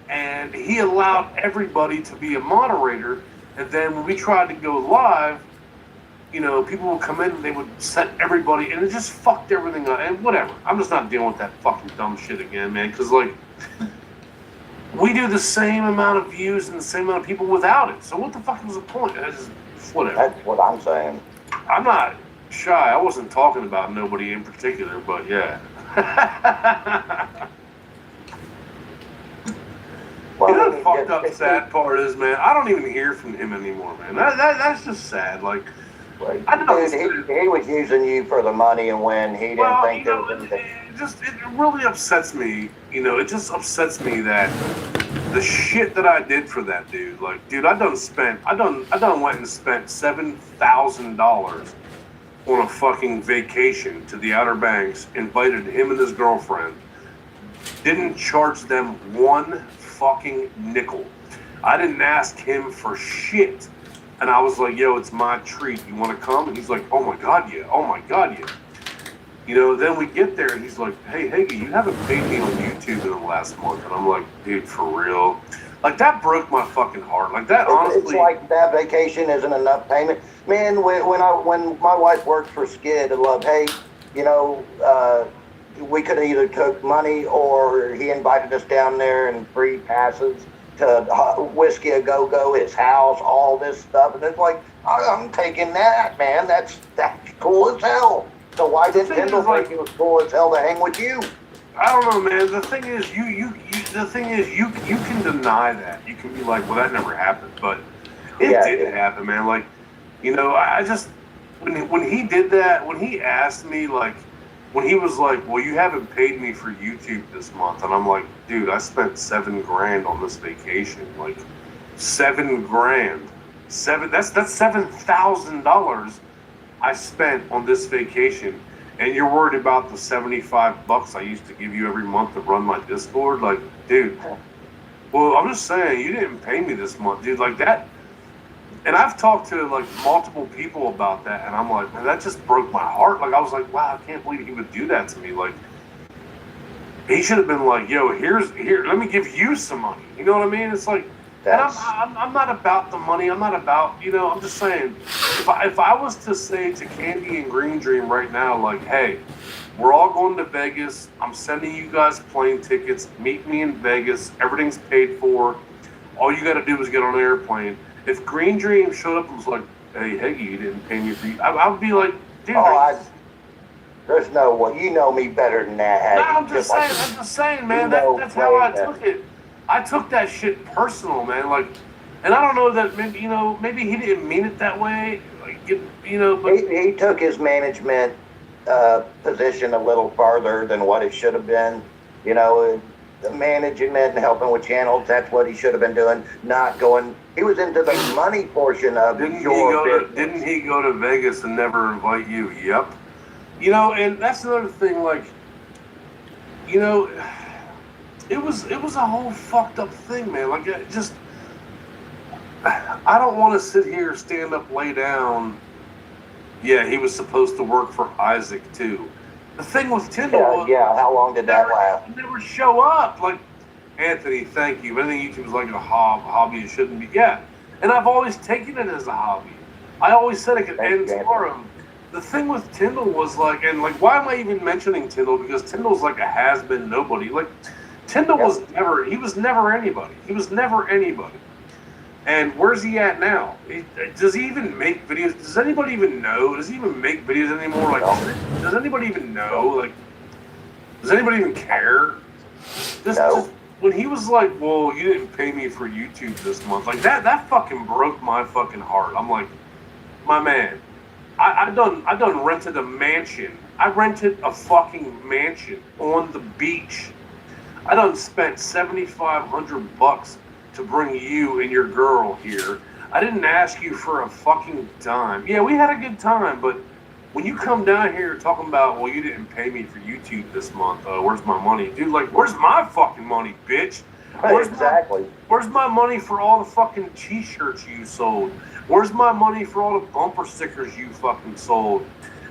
And he allowed everybody to be a moderator. And then when we tried to go live, people would come in and they would set everybody, and it just fucked everything up. And whatever. I'm just not dealing with that fucking dumb shit again, man. Because, like, we do the same amount of views and the same amount of people without it. So what the fuck was the point? Whatever. That's what I'm saying. I'm not shy. I wasn't talking about nobody in particular, but yeah. Well, the fucked up sad part is, man, I don't even hear from him anymore, man. That's just sad. Like, I know dude, he was using you for the money, and when he didn't think there was anything. It really upsets me. It just upsets me that the shit that I did for that dude. Like, dude, I done went and spent $7,000 on a fucking vacation to the Outer Banks, invited him and his girlfriend, didn't charge them one fucking nickel. I didn't ask him for shit. And I was like, yo, it's my treat. You want to come? And he's like, oh my God, yeah. Oh my God, yeah. Then we get there and he's like, hey, Haggy, you haven't paid me on YouTube in the last month. And I'm like, dude, for real? Like, that broke my fucking heart. Like, that It's honestly. like that vacation isn't enough payment. Man, when my wife worked for Skid and Love Hate, you know, we could have either took money or he invited us down there and free passes to Whiskey A Go Go, his house, all this stuff, and it's like I'm taking that, man. That's cool as hell. So why didn't Kendall think it was cool as hell to hang with you? I don't know, man. The thing is, you can deny that. You can be like, well, that never happened, but it did happen, man. Like, you know, I just when he did that, when he asked me, like, when he was like, well, you haven't paid me for YouTube this month, and I'm like, dude, I spent $7,000 on this vacation, like $7,000, that's $7,000 I spent on this vacation. And you're worried about the $75 I used to give you every month to run my Discord? Like, dude, well, I'm just saying, you didn't pay me this month, dude. Like that, and I've talked to, like, multiple people about that, and I'm like, man, that just broke my heart. Like, I was like, wow, I can't believe he would do that to me. Like, he should have been like, yo, here, let me give you some money. You know what I mean? It's like, and I'm not about the money. I'm not about, you know, I'm just saying, if I was to say to Candy and Green Dream right now, like, hey, we're all going to Vegas. I'm sending you guys plane tickets. Meet me in Vegas. Everything's paid for. All you got to do is get on an airplane. If Green Dream showed up and was like, hey, Heggy, you didn't pay me for you, I would be like, dude. There's no way. You know me better than that, Heggy. No, I'm just saying, man. That's how I took it. I took that shit personal, man. Like, and I don't know that maybe, you know, maybe he didn't mean it that way. Like, you know, but he took his management position a little farther than what it should have been. You know, the management and helping with channels. That's what he should have been doing. Not going. He was into the money portion of didn't he go to Vegas and never invite you? Yep. You know, and that's another thing. Like, you know. It was a whole fucked up thing, man. Like, I don't want to sit here, stand up, lay down. Yeah, he was supposed to work for Isaac too. The thing with Tyndall was, how long did that last? He never show up. Like, Anthony, thank you. I think YouTube is like a hobby. It shouldn't be. Yeah, and I've always taken it as a hobby. I always said it could end tomorrow. The thing with Tyndall was like, and like, why am I even mentioning Tyndall? Because Tyndall's like a has-been nobody. Like, Tyndall was never anybody. He was never anybody. And where's he at now? Does he even make videos? Does anybody even know? Does he even make videos anymore? Like, does anybody even know? Like, does anybody even care? Just when he was like, well, you didn't pay me for YouTube this month. Like, that fucking broke my fucking heart. I'm like, my man, I done rented a mansion. I rented a fucking mansion on the beach. I done spent $7,500 to bring you and your girl here. I didn't ask you for a fucking dime. Yeah, we had a good time, but when you come down here talking about, well, you didn't pay me for YouTube this month, where's my money? Dude, like, where's my fucking money, bitch? Where's my money for all the fucking t-shirts you sold? Where's my money for all the bumper stickers you fucking sold?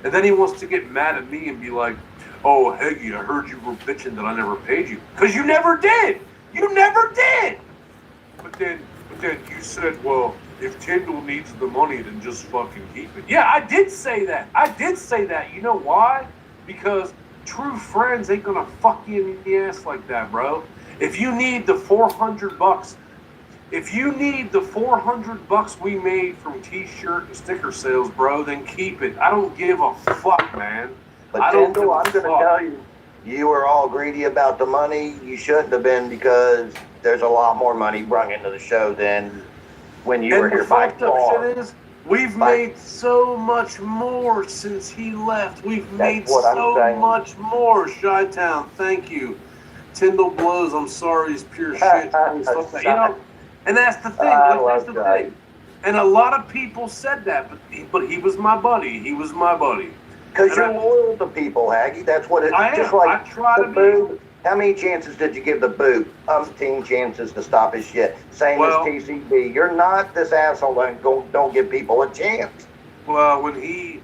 And then he wants to get mad at me and be like, oh, Heggy, I heard you were bitching that I never paid you. Because you never did. You never did. But then you said, well, if Tyndall needs the money, then just fucking keep it. Yeah, I did say that. You know why? Because true friends ain't gonna fuck you in the ass like that, bro. If you need the $400, we made from t-shirt and sticker sales, bro, then keep it. I don't give a fuck, man. But Tyndall, I'm going to tell you, you were all greedy about the money. You shouldn't have been, because there's a lot more money brought into the show than when you were here by far. We've made so much more since he left. We've made so much more. Chi-Town, thank you. Tyndall blows. I'm sorry, he's pure shit. You know, and that's the thing. And a lot of people said that, but he was my buddy. He was my buddy. Because you're loyal to people, Haggy. That's what it is. Just like I try to be. How many chances did you give the boot? 15 chances to stop his shit. Same as TCB. You're not this asshole that don't give people a chance. Well, the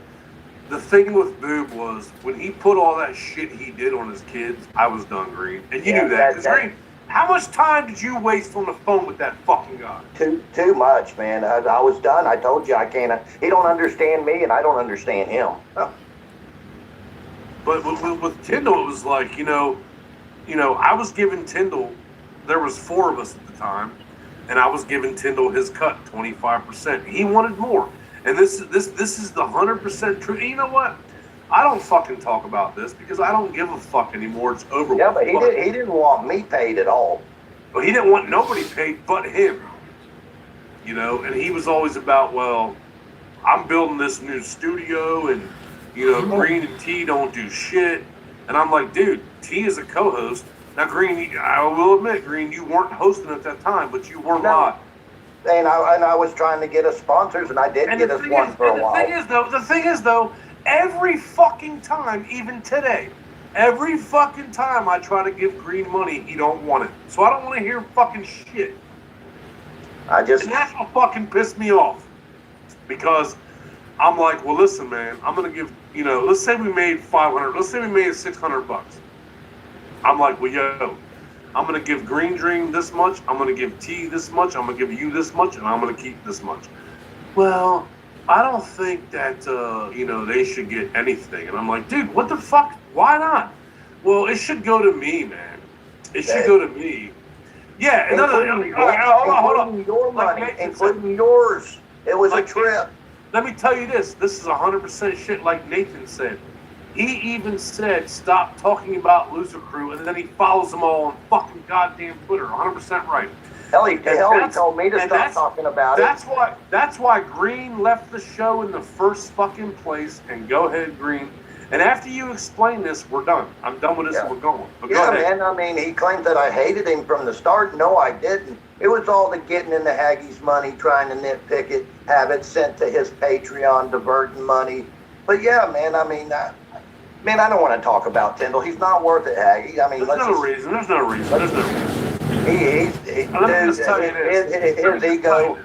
thing with Boob was, when he put all that shit he did on his kids, I was done, Green. And you knew that. Because Green, How much time did you waste on the phone with that fucking guy? Too much, man. I was done. I told you I can't. He don't understand me, and I don't understand him. But with Tyndall, it was like, I was giving Tyndall, there was 4 of us at the time, and I was giving Tyndall his cut, 25%. He wanted more. And this is the 100% truth. And you know what? I don't fucking talk about this because I don't give a fuck anymore. It's over. Yeah, but he didn't want me paid at all. But he didn't want nobody paid but him. And he was always about, well, I'm building this new studio, and Green and T don't do shit. And I'm like, dude, T is a co-host. Now, Green, I will admit, Green, you weren't hosting at that time, but you were live. And I was trying to get us sponsors, and I did get us one for a while. The thing is, though, every fucking time, even today, every fucking time I try to give Green money, he don't want it. So I don't want to hear fucking shit. And that's what fucking pissed me off. Because I'm like, well, listen, man, I'm going to give, let's say we made 500, let's say we made $600. I'm like, well, yo, I'm going to give Green Dream this much, I'm going to give T this much, I'm going to give you this much, and I'm going to keep this much. Well, I don't think that, they should get anything. And I'm like, dude, what the fuck? Why not? Well, it should go to me, man. It should go to me. Yeah, including your money, including yours. It was a trip. Let me tell you this. This is 100% shit like Nathan said. He even said, stop talking about Loser Crew, and then he follows them all on fucking goddamn Twitter. 100% right. Hell, he told me to stop talking about it. That's why Green left the show in the first fucking place, and go ahead, Green. And after you explain this, we're done. I'm done with this and we're going. But go ahead. Man, I mean, he claimed that I hated him from the start. No, I didn't. It was all the getting into Haggie's money, trying to nitpick it, have it sent to his Patreon, diverting money. But yeah, man, I mean, I don't want to talk about Tyndall. He's not worth it, Haggie. I mean, There's no reason. Let me just tell you this. His ego.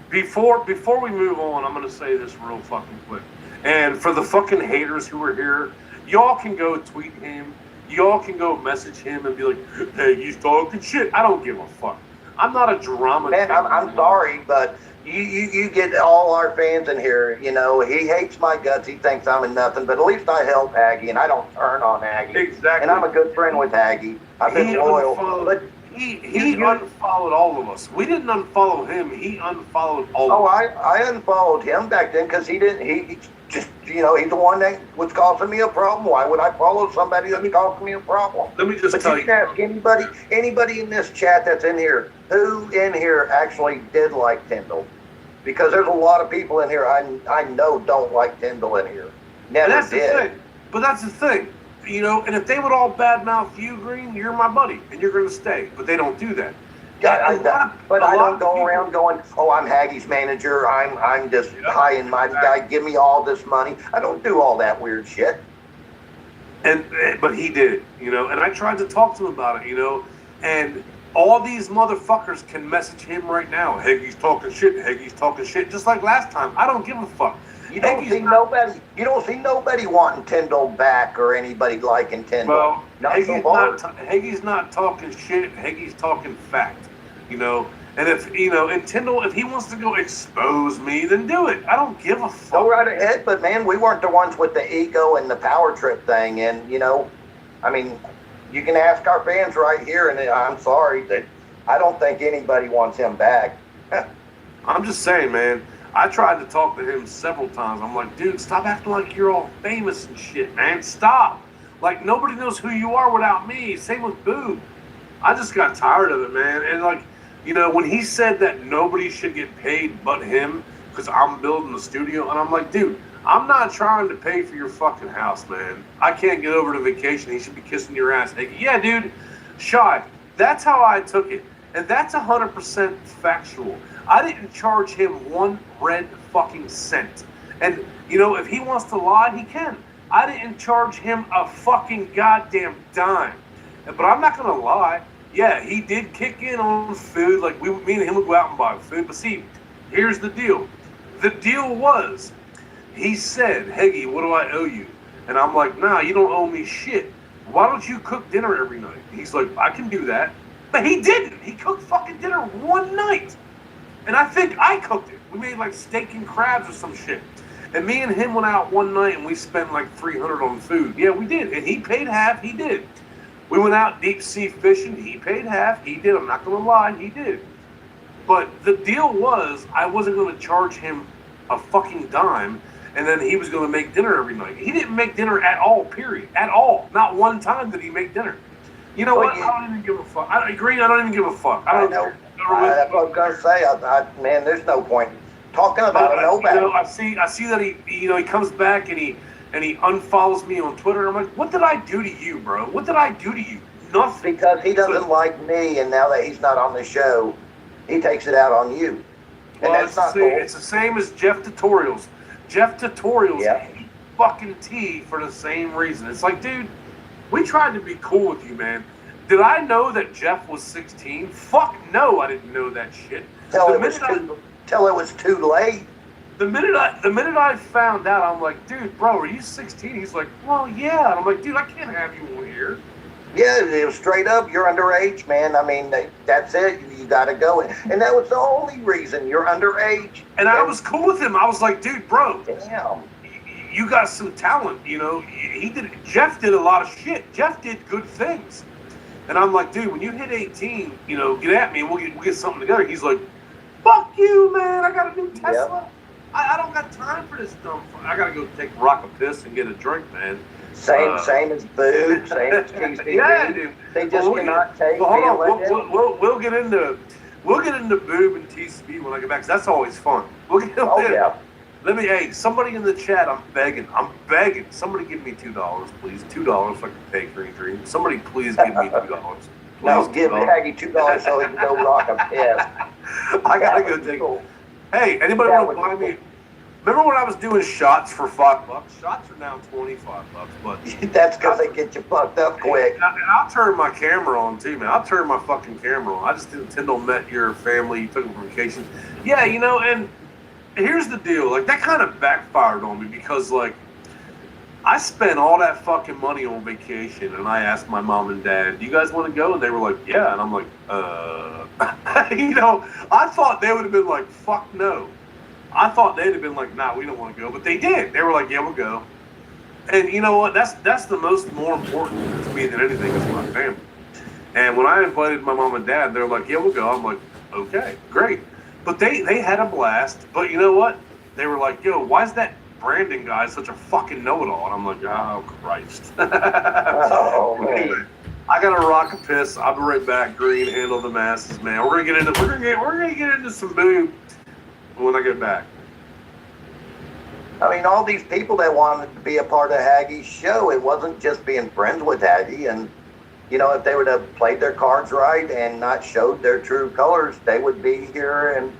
Before we move on, I'm going to say this real fucking quick. And for the fucking haters who are here, y'all can go tweet him. Y'all can go message him and be like, hey, he's talking shit. I don't give a fuck. I'm not a drama. Man, I'm sorry, but you get all our fans in here. He hates my guts. He thinks I'm a nothing, but at least I help Haggie, and I don't turn on Haggie. Exactly. And I'm a good friend with Haggie. I've been loyal. But he unfollowed all of us. We didn't unfollow him. He unfollowed all of us. I unfollowed him back then because he didn't. He just, he's the one that was causing me a problem. Why would I follow somebody that's causing me a problem? Let me just tell you. You can ask anybody in this chat that's in here, who in here actually did like Tyndall. Because there's a lot of people in here I know don't like Tyndall in here. Never did. But that's the thing. And if they would all badmouth you, Green, you're my buddy, and you're going to stay. But they don't do that. But I don't go around going, oh, I'm Haggie's manager. I'm just high and mighty guy. Give me all this money. I don't do all that weird shit. But he did it, And I tried to talk to him about it, And all these motherfuckers can message him right now. Haggie's talking shit. Haggie's talking shit. Just like last time. I don't give a fuck. You don't see nobody wanting Tyndall back or anybody liking Tyndall. Well, Haggie's not talking shit. Haggie's talking fact. And if Tyndall, if he wants to go expose me, then do it. I don't give a fuck. Go right ahead, but man, we weren't the ones with the ego and the power trip thing. And I mean, you can ask our fans right here, and I'm sorry that I don't think anybody wants him back. I'm just saying, man. I tried to talk to him several times. I'm like, dude, stop acting like you're all famous and shit, man. Stop. Like, nobody knows who you are without me. Same with Boo. I just got tired of it, man. And like, when he said that nobody should get paid but him because I'm building the studio, and I'm like, dude, I'm not trying to pay for your fucking house, man. I can't get over to vacation. He should be kissing your ass. Like, yeah, dude, shy. That's how I took it. And that's 100% factual. I didn't charge him one red fucking cent. And, if he wants to lie, he can. I didn't charge him a fucking goddamn dime. But I'm not going to lie. Yeah, he did kick in on food. Like, me and him would go out and buy food. But see, here's the deal. The deal was, he said, Haggie, what do I owe you? And I'm like, nah, you don't owe me shit. Why don't you cook dinner every night? He's like, I can do that. But he didn't. He cooked fucking dinner one night. And I think I cooked it. We made like steak and crabs or some shit. And me and him went out one night and we spent like $300 on food. Yeah, we did. And he paid half. He did. We went out deep sea fishing. He paid half. He did. I'm not going to lie. He did. But the deal was I wasn't going to charge him a fucking dime. And then he was going to make dinner every night. He didn't make dinner at all, period. At all. Not one time did he make dinner. You know what? I don't even give a fuck. I agree. I don't even give a fuck. I know. That's what I was going to say. Man, there's no point talking about it. Nobody. You know, I see that he comes back and he unfollows me on Twitter. I'm like, what did I do to you, bro? What did I do to you? Nothing. Because he doesn't like me, and now that he's not on the show, he takes it out on you. And well, that's not cool. It's the same as Jeff Tutorials. Jeff Tutorials fucking T for the same reason. It's like, dude, we tried to be cool with you, man. Did I know that Jeff was 16? Fuck no, I didn't know that shit. Till it was too late. The minute I found out, I'm like, dude, bro, are you 16? He's like, well, yeah. And I'm like, dude, I can't have you on here. Yeah, it was straight up. You're underage, man. I mean, that's it. You got to go. And that was the only reason. You're underage. And I was cool with him. I was like, dude, bro. Damn. You got some talent, you know. Jeff did a lot of shit. Jeff did good things. And I'm like, dude, when you hit 18, you know, get at me and we'll get something together. He's like, fuck you, man. I got a new Tesla. Yep. I don't got time for this dumb. I got to go take a rock of piss and get a drink, man. Same as food, same as TCB. Yeah, dude. They just cannot take. Hold on, we'll get into boob and TCB when I get back. 'Cause that's always fun. We'll get yeah. Hey, somebody in the chat, I'm begging. Somebody give me $2, please. $2 so I can pay Green Dream. Somebody please give me $2. No, give Haggy $2 so he can go rock a piss. I gotta go take. Cool. Hey, anybody want to buy me? Remember when I was doing shots for $5? Shots are now $25, but that's because they get you fucked up quick. And I'll turn my camera on too, man. I'll turn my fucking camera on. I just didn't Tyndall met your family, you took them on vacation. Yeah, you know, and here's the deal. Like, that kind of backfired on me because, like, I spent all that fucking money on vacation, and I asked my mom and dad, do you guys want to go? And they were like, yeah. And I'm like, you know, I thought they would have been like, fuck no. I thought they'd have been like, nah, we don't want to go. But they did. They were like, yeah, we'll go. And you know what? That's the more important to me than anything is my family. And when I invited my mom and dad, they're like, yeah, we'll go. I'm like, okay, great. But they had a blast. But you know what? They were like, yo, why is that Brandon guy such a fucking know-it-all? And I'm like, oh, Christ. Oh, man. I gotta rock a piss. I'll be right back. Green, handle the masses, man. We're gonna get into some boob when I get back. I mean, all these people that wanted to be a part of Haggie's show, it wasn't just being friends with Haggie. And, you know, if they would have played their cards right and not showed their true colors, they would be here and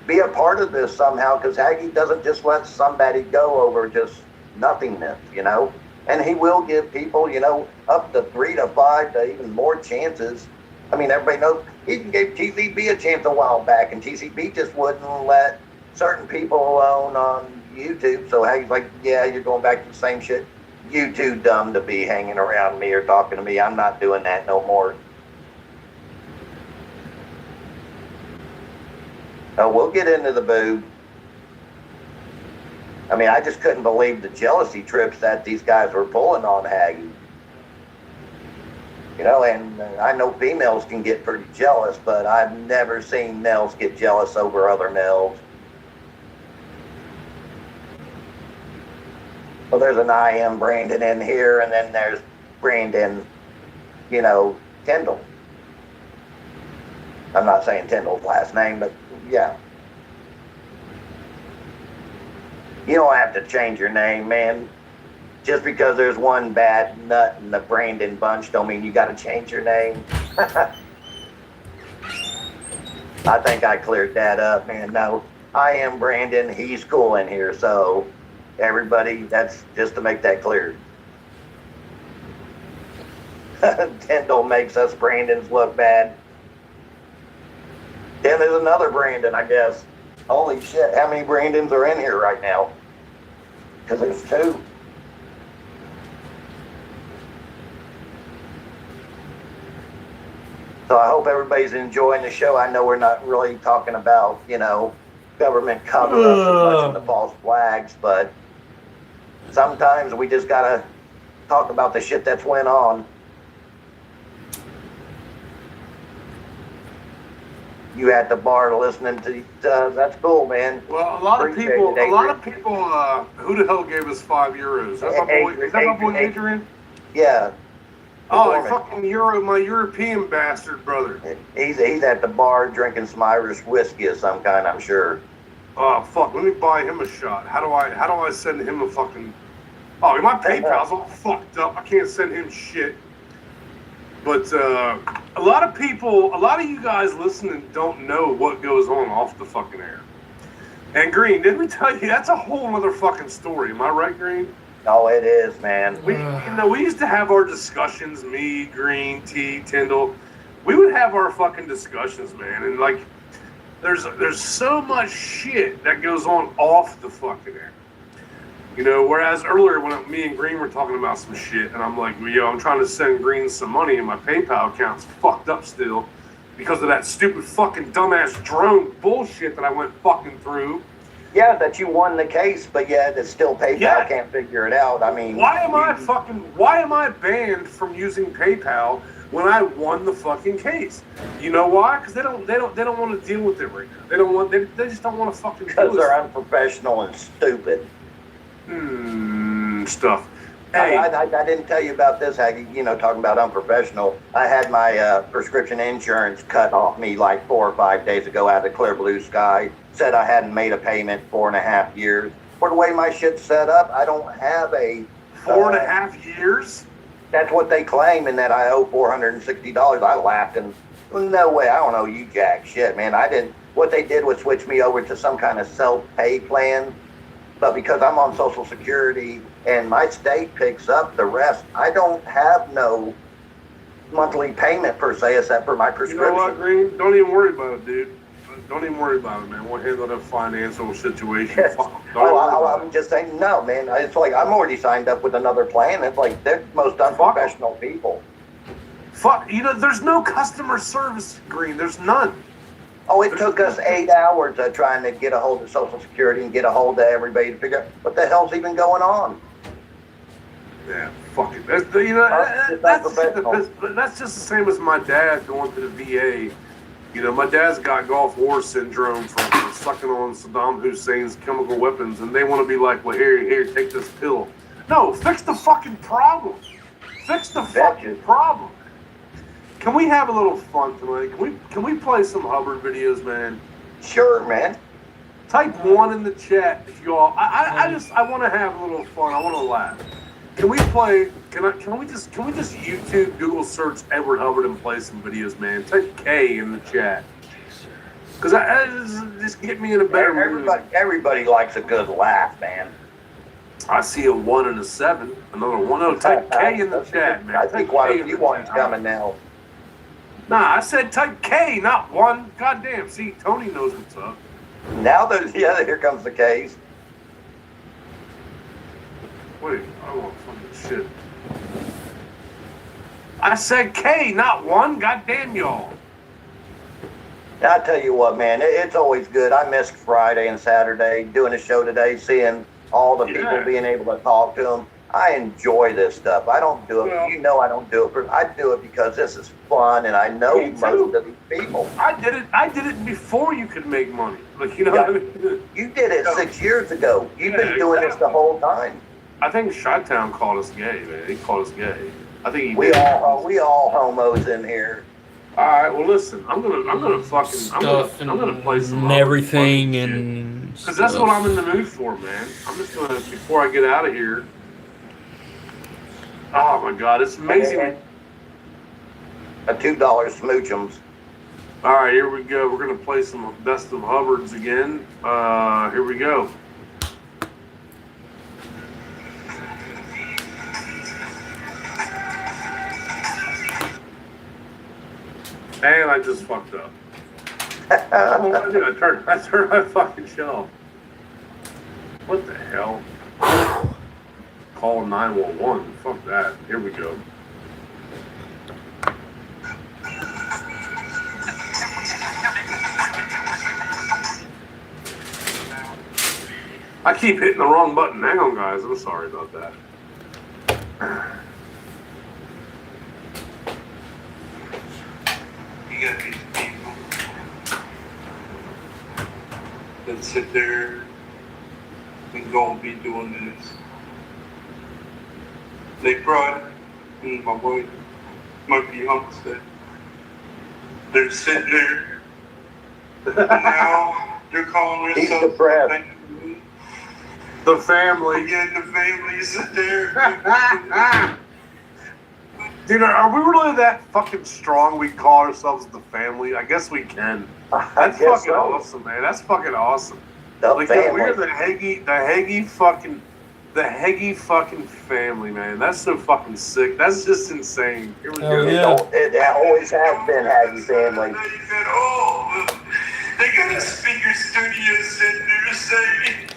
be a part of this somehow, because Haggie doesn't just let somebody go over just nothingness, you know. And he will give people, you know, up to 3 to 5 to even more chances. I mean, everybody knows he even gave TCB a chance a while back, and TCB just wouldn't let certain people alone on YouTube. So Haggie's like, yeah, you're going back to the same shit. You too dumb to be hanging around me or talking to me. I'm not doing that no more. Oh, we'll get into the boob. I mean, I just couldn't believe the jealousy trips that these guys were pulling on Haggie. You know, and I know females can get pretty jealous, but I've never seen males get jealous over other males. Well, there's an I am Brandon in here, and then there's Brandon, you know, Tyndall. I'm not saying Tyndall's last name, but yeah. You don't have to change your name, man. Just because there's one bad nut in the Brandon bunch don't mean you got to change your name. I think I cleared that up, man. No, I am Brandon. He's cool in here, so everybody, that's just to make that clear. Tyndall makes us Brandons look bad. Then there's another Brandon, I guess. Holy shit, how many Brandons are in here right now? Because there's 2. So I hope everybody's enjoying the show. I know we're not really talking about, government cover-ups as much in the false flags, but sometimes we just got to talk about the shit that's went on. You at the bar listening to, that's cool, man. Well, a lot of Appreciate people, it, who the hell gave us €5? Is that my boy Adrian? Yeah. Oh, fucking my European bastard brother. He's at the bar drinking some Irish whiskey of some kind, I'm sure. Oh fuck! Let me buy him a shot. How do I send him a fucking? Oh, my PayPal's all fucked up. I can't send him shit. But a lot of you guys listening don't know what goes on off the fucking air. And Green, did we tell you that's a whole other fucking story? Am I right, Green? Oh, it is, man. We used to have our discussions. Me, Green, T, Tyndall. We would have our fucking discussions, man, and like. There's so much shit that goes on off the fucking air. Whereas earlier when me and Green were talking about some shit, and I'm like, I'm trying to send Green some money and my PayPal account's fucked up still because of that stupid fucking dumbass drone bullshit that I went fucking through. Yeah, that you won the case, but yet it's still PayPal can't figure it out. I mean, why am I banned from using PayPal when I won the fucking case? You know why? Because they don't want to deal with it right now. They just don't want to fucking do it. Because they're unprofessional and stupid. Stuff. Hey, I didn't tell you about this, Haggy, talking about unprofessional. I had my prescription insurance cut off me like 4 or 5 days ago out of the clear blue sky. Said I hadn't made a payment 4.5 years. For the way my shit's set up, I don't have a... 4.5 years? That's what they claim, and that I owe $460. I laughed and, no way, I don't owe you jack shit, man. I didn't... What they did was switch me over to some kind of self-pay plan. But because I'm on Social Security and my state picks up the rest, I don't have no monthly payment per se, except for my prescription. You know what, Green? Don't even worry about it, dude. Don't even worry about it, man. We'll handle that financial situation. Yes. I'm just saying, no, man. It's like I'm already signed up with another plan. It's like they're the most unprofessional people. Fuck, there's no customer service, Green. There's none. Oh, it took us 8 hours trying to get a hold of Social Security and get a hold of everybody to figure out what the hell's even going on. Yeah, fuck it. That's just the same as my dad going to the VA. My dad's got Gulf War syndrome from sucking on Saddam Hussein's chemical weapons, and they want to be like, well, here, take this pill. No, fix the fucking problem. Fix the fucking problem. Can we have a little fun tonight? Can we play some Hubbard videos, man? Sure, man. Type 1 in the chat if you all. I want to have a little fun. I want to laugh. Can we play? Can we just YouTube, Google search Edward Hubbard and play some videos, man? Type K in the chat. Because just get me in a better mood. Everybody likes a good laugh, man. I see a 1 and a 7. Another 1. No, type K in the chat, man. I think quite a few ones coming now. Nah, I said type K, not 1. Goddamn. See, Tony knows what's up. Now here comes the K's. Wait, I want fucking shit. I said K, not 1. Goddamn y'all. I tell you what, man, it's always good. I missed Friday and Saturday doing a show today, seeing all the people being able to talk to them. I enjoy this stuff. I don't do it. Well, I don't do it. I do it because this is fun, and I know most of these people. I did it before you could make money. Like what I mean? You did it 6 years ago. You've been doing this the whole time. I think Chi-Town called us gay, man. He called us gay. I think he. We all homos in here. All right. Well, listen. I'm gonna play some everything and because that's what I'm in the mood for, man. I'm just gonna before I get out of here. Oh my God, it's amazing. A $2 smoochums. All right, here we go. We're gonna play some Best of Hubbards again. Here we go. And I just fucked up. I turned my fucking shit off. What the hell? Call 911. Fuck that. Here we go. I keep hitting the wrong button. Hang on, guys. I'm sorry about that. You got these people that sit there and go and be doing this. They brought my wife, my fiance. They're sitting there, and now they're calling He's themselves depressed. The family. Again, the family sit there. Dude, are we really that fucking strong we call ourselves the family? I guess we can. That's guess fucking so. awesome, man. That's fucking awesome. The Like, family. we're the Hagee fucking family, man. That's so fucking sick. That's just insane. Here we Hell go. yeah. It always has been Hagee family. They said, oh, they got a speaker studio sitting there saying,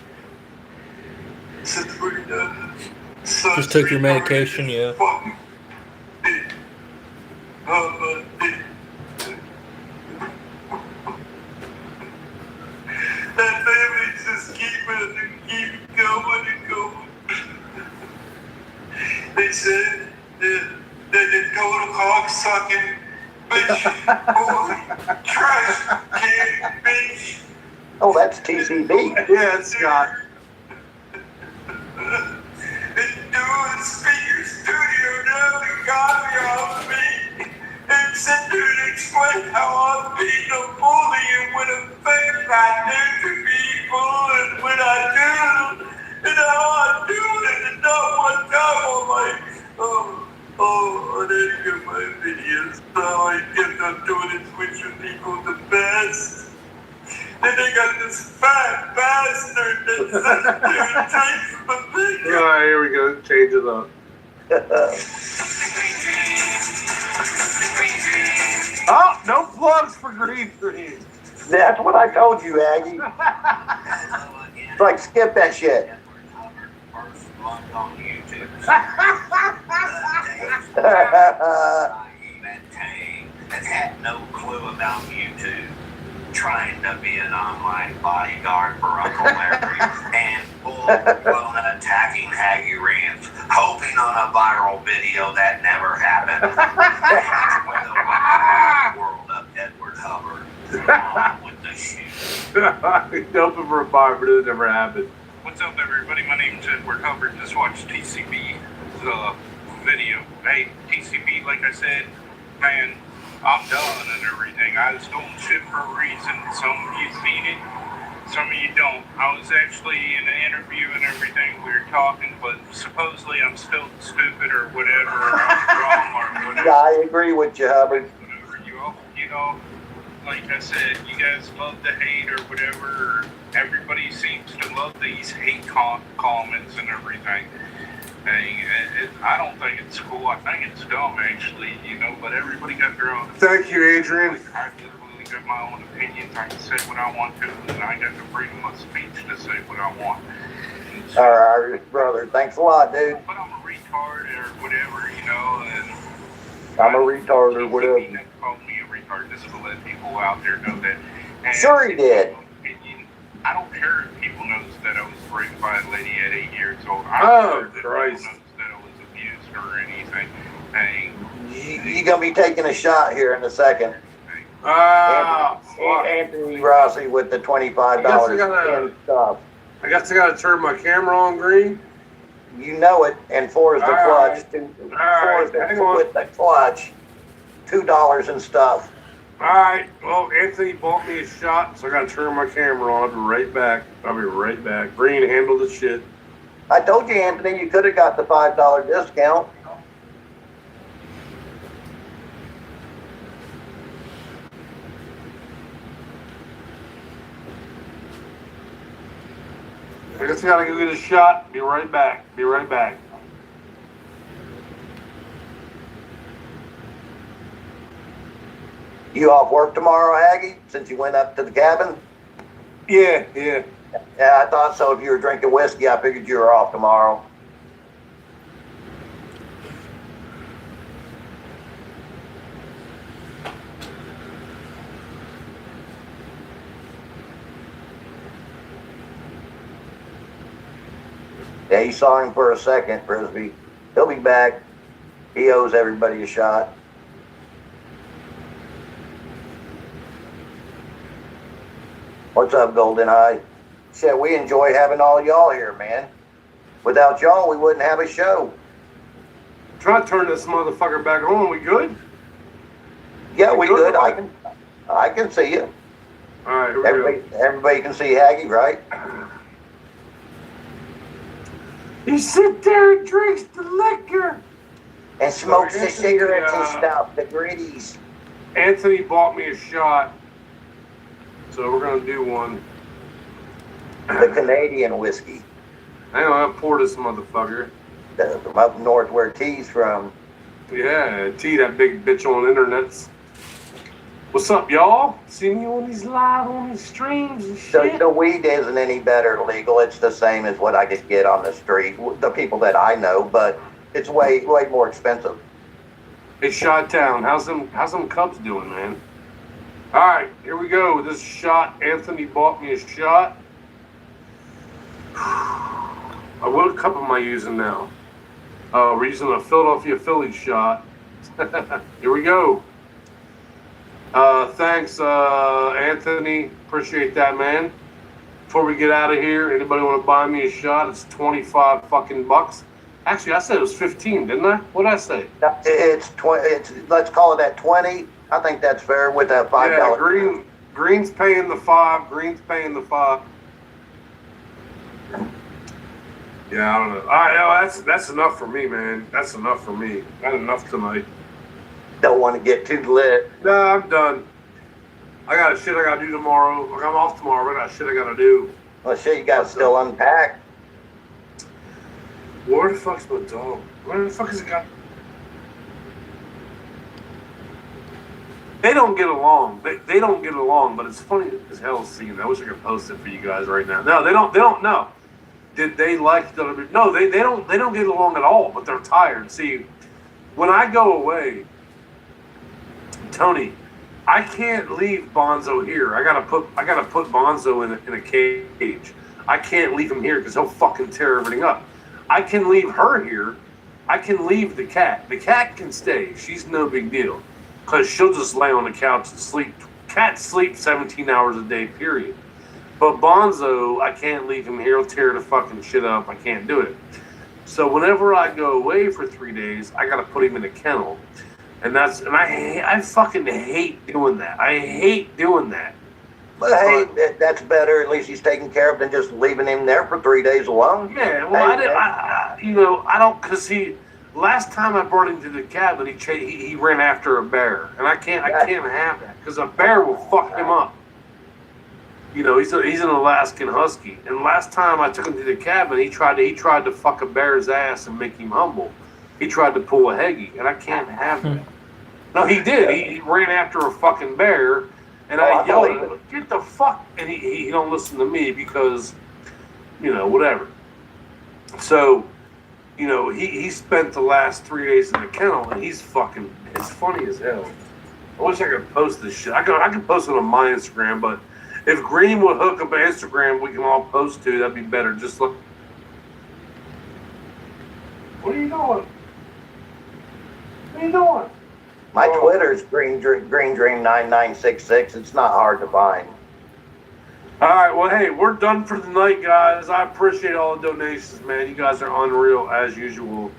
since we're done. Just took your medication, yeah. That family just keep going and going. They said that the total cocksucking bitch, boy, trash can bitch. Oh, that's TCB. Yeah, it's Scott. And doing speaker studio now and got me off me and sit there and explain how I'm being a bully and what effect I do to people and what I do and how I do it and not one time I'm like, I didn't get my videos, so I kept on doing it, switching people the best. And they got this fat bastard that sits there and takes my picture. All right, here we go. Change it up. Oh, no plugs for Green Green. That's what I told you, Aggie. It's like, skip that shit. That had no clue about YouTube, trying to be an online bodyguard for Uncle Larry, and full-blown attacking Hagee Ranch, hoping on a viral video that never happened. With the world of Edward Hubbard, along with the shoe. Dumping for a fire, but it never happened. What's up, everybody? My name's Edward Hubbard. Just watched TCB's video. Hey, TCB, like I said, man, I'm done and everything. I was doing shit for a reason. Some of you seen it, some of you don't. I was actually in an interview and everything. We were talking, but supposedly I'm still stupid or whatever, or I'm wrong or whatever. I agree with you, Hubbard. Whatever. You know, like I said, you guys love to hate or whatever. Or everybody seems to love these hate comments and everything. I don't think it's cool. I think it's dumb, actually, but everybody got their own. Thank you, Adrian. I definitely got my own opinions. I can say what I want to, and I got the freedom of speech to say what I want. So, All right, brother. Thanks a lot, dude. but I'm a retard or whatever, and I'm a retard or whatever. He never called me a retard, just to let people out there know that. And Sure he did. opinion, I don't care if people knows that I was raped by a lady at 8 years old. I Oh, don't care Christ. that people knows that I was abused or anything. Hey, You're going to be taking a shot here in a second. Ah, fuck. Anthony Rossi with the $25 I guess I gotta- in stuff. I guess I gotta turn my camera on green. You know it, and four is the All right. clutch. Four right, is the, hang on. with the clutch. $2 and stuff. Alright, well, Anthony bought me a shot, so I gotta turn my camera on. I'll be right back. I'll be right back. Green, handle the shit. I told you, Anthony, you could have got the $5 discount. I guess I gotta go get a shot. Be right back. Be right back. You off work tomorrow, Aggie, since you went up to the cabin? Yeah. Yeah, I thought so. If you were drinking whiskey, I figured you were off tomorrow. Yeah, you saw him for a second, Frisbee. He'll be back. He owes everybody a shot. What's up, Golden Eye? Shit, we enjoy having all y'all here, man. Without y'all, we wouldn't have a show. Try to turn this motherfucker back on. We good? Yeah, we good. I can see you. All right, here we go. Everybody can see Haggy, right? He sit there and drinks the liquor. And smokes the Anthony, cigarettes and stuff, the gritties. Anthony bought me a shot, so we're gonna do one. The Canadian whiskey. Hang on, I'll pour this motherfucker. From up north where T's from. Yeah, T, that big bitch on the internets. What's up, y'all? See me on these live, on these streams and shit? The weed isn't any better legal. It's the same as what I could get on the street. The people that I know, but it's way more expensive. Hey, Shot Town, how's them Cubs doing, man? All right, here we go. This shot, Anthony bought me a shot. What cup am I using now? We're using a Philadelphia Phillies shot. Here we go. Thanks, Anthony. Appreciate that, man. Before we get out of here, anybody want to buy me a shot? It's 25 fucking bucks. Actually, I said it was 15, didn't I? What did I say? It's 20. Let's call it at 20. I think that's fair with that $5. Yeah, Green's paying the 5. Green's paying the 5. Yeah, I don't know. All right, that's enough for me, man. That's enough for me. Got enough tonight. Don't want to get too lit. Nah, I'm done. I got shit I got to do tomorrow. Like, I'm off tomorrow, but I got shit I got to do. Well, shit, you got to still unpack. Where the fuck's my dog? Where the fuck is it got? They don't get along. They don't get along, but it's funny as hell seeing. I wish I could post it for you guys right now. No, they don't know. Did they like each other? No, they don't get along at all, but they're tired. See, when I go away, Tony, I can't leave Bonzo here. I gotta put Bonzo in a cage. I can't leave him here because he'll fucking tear everything up. I can leave her here. I can leave the cat. The cat can stay. She's no big deal because she'll just lay on the couch and sleep. Cats sleep 17 hours a day, period. But Bonzo, I can't leave him here. He'll tear the fucking shit up. I can't do it. So whenever I go away for 3 days, I gotta put him in a kennel. And I fucking hate doing that. I hate doing that. But hey, that's better. At least he's taken care of than just leaving him there for 3 days alone. Yeah, well, I don't, because last time I brought him to the cabin, he ran after a bear, and I can't have that because a bear will fuck him up. You know, he's an Alaskan Husky, and last time I took him to the cabin, he tried to fuck a bear's ass and make him humble. He tried to pull a Heggie, and I can't have that. No, he did. He ran after a fucking bear, and I yelled at him, "Get the fuck!" And he don't listen to me because, you know, whatever. So, you know, he spent the last 3 days in the kennel, and it's funny as hell. I wish I could post this shit. I could post it on my Instagram, but if Green would hook up an Instagram we can all post to, that'd be better. Just look. What are you doing? What are you doing? My Twitter's Green Dream 9966. It's not hard to find. All right, well, hey, we're done for the night, guys. I appreciate all the donations, man. You guys are unreal as usual,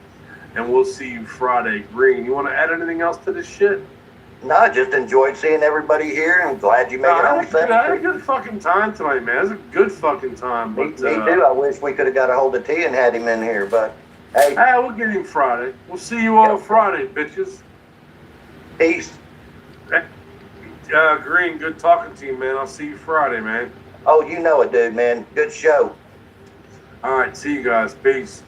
and we'll see you Friday. Green, you want to add anything else to this shit? No, I just enjoyed seeing everybody here, and glad you made it home safe. I had a good fucking time tonight, man. It was a good fucking time. Me too. I wish we could have got a hold of T and had him in here, but hey. We'll get him Friday. We'll see you all Friday, bitches. Peace. Green, good talking to you, man. I'll see you Friday, man. Oh, you know it, dude, man. Good show. All right, see you guys. Peace.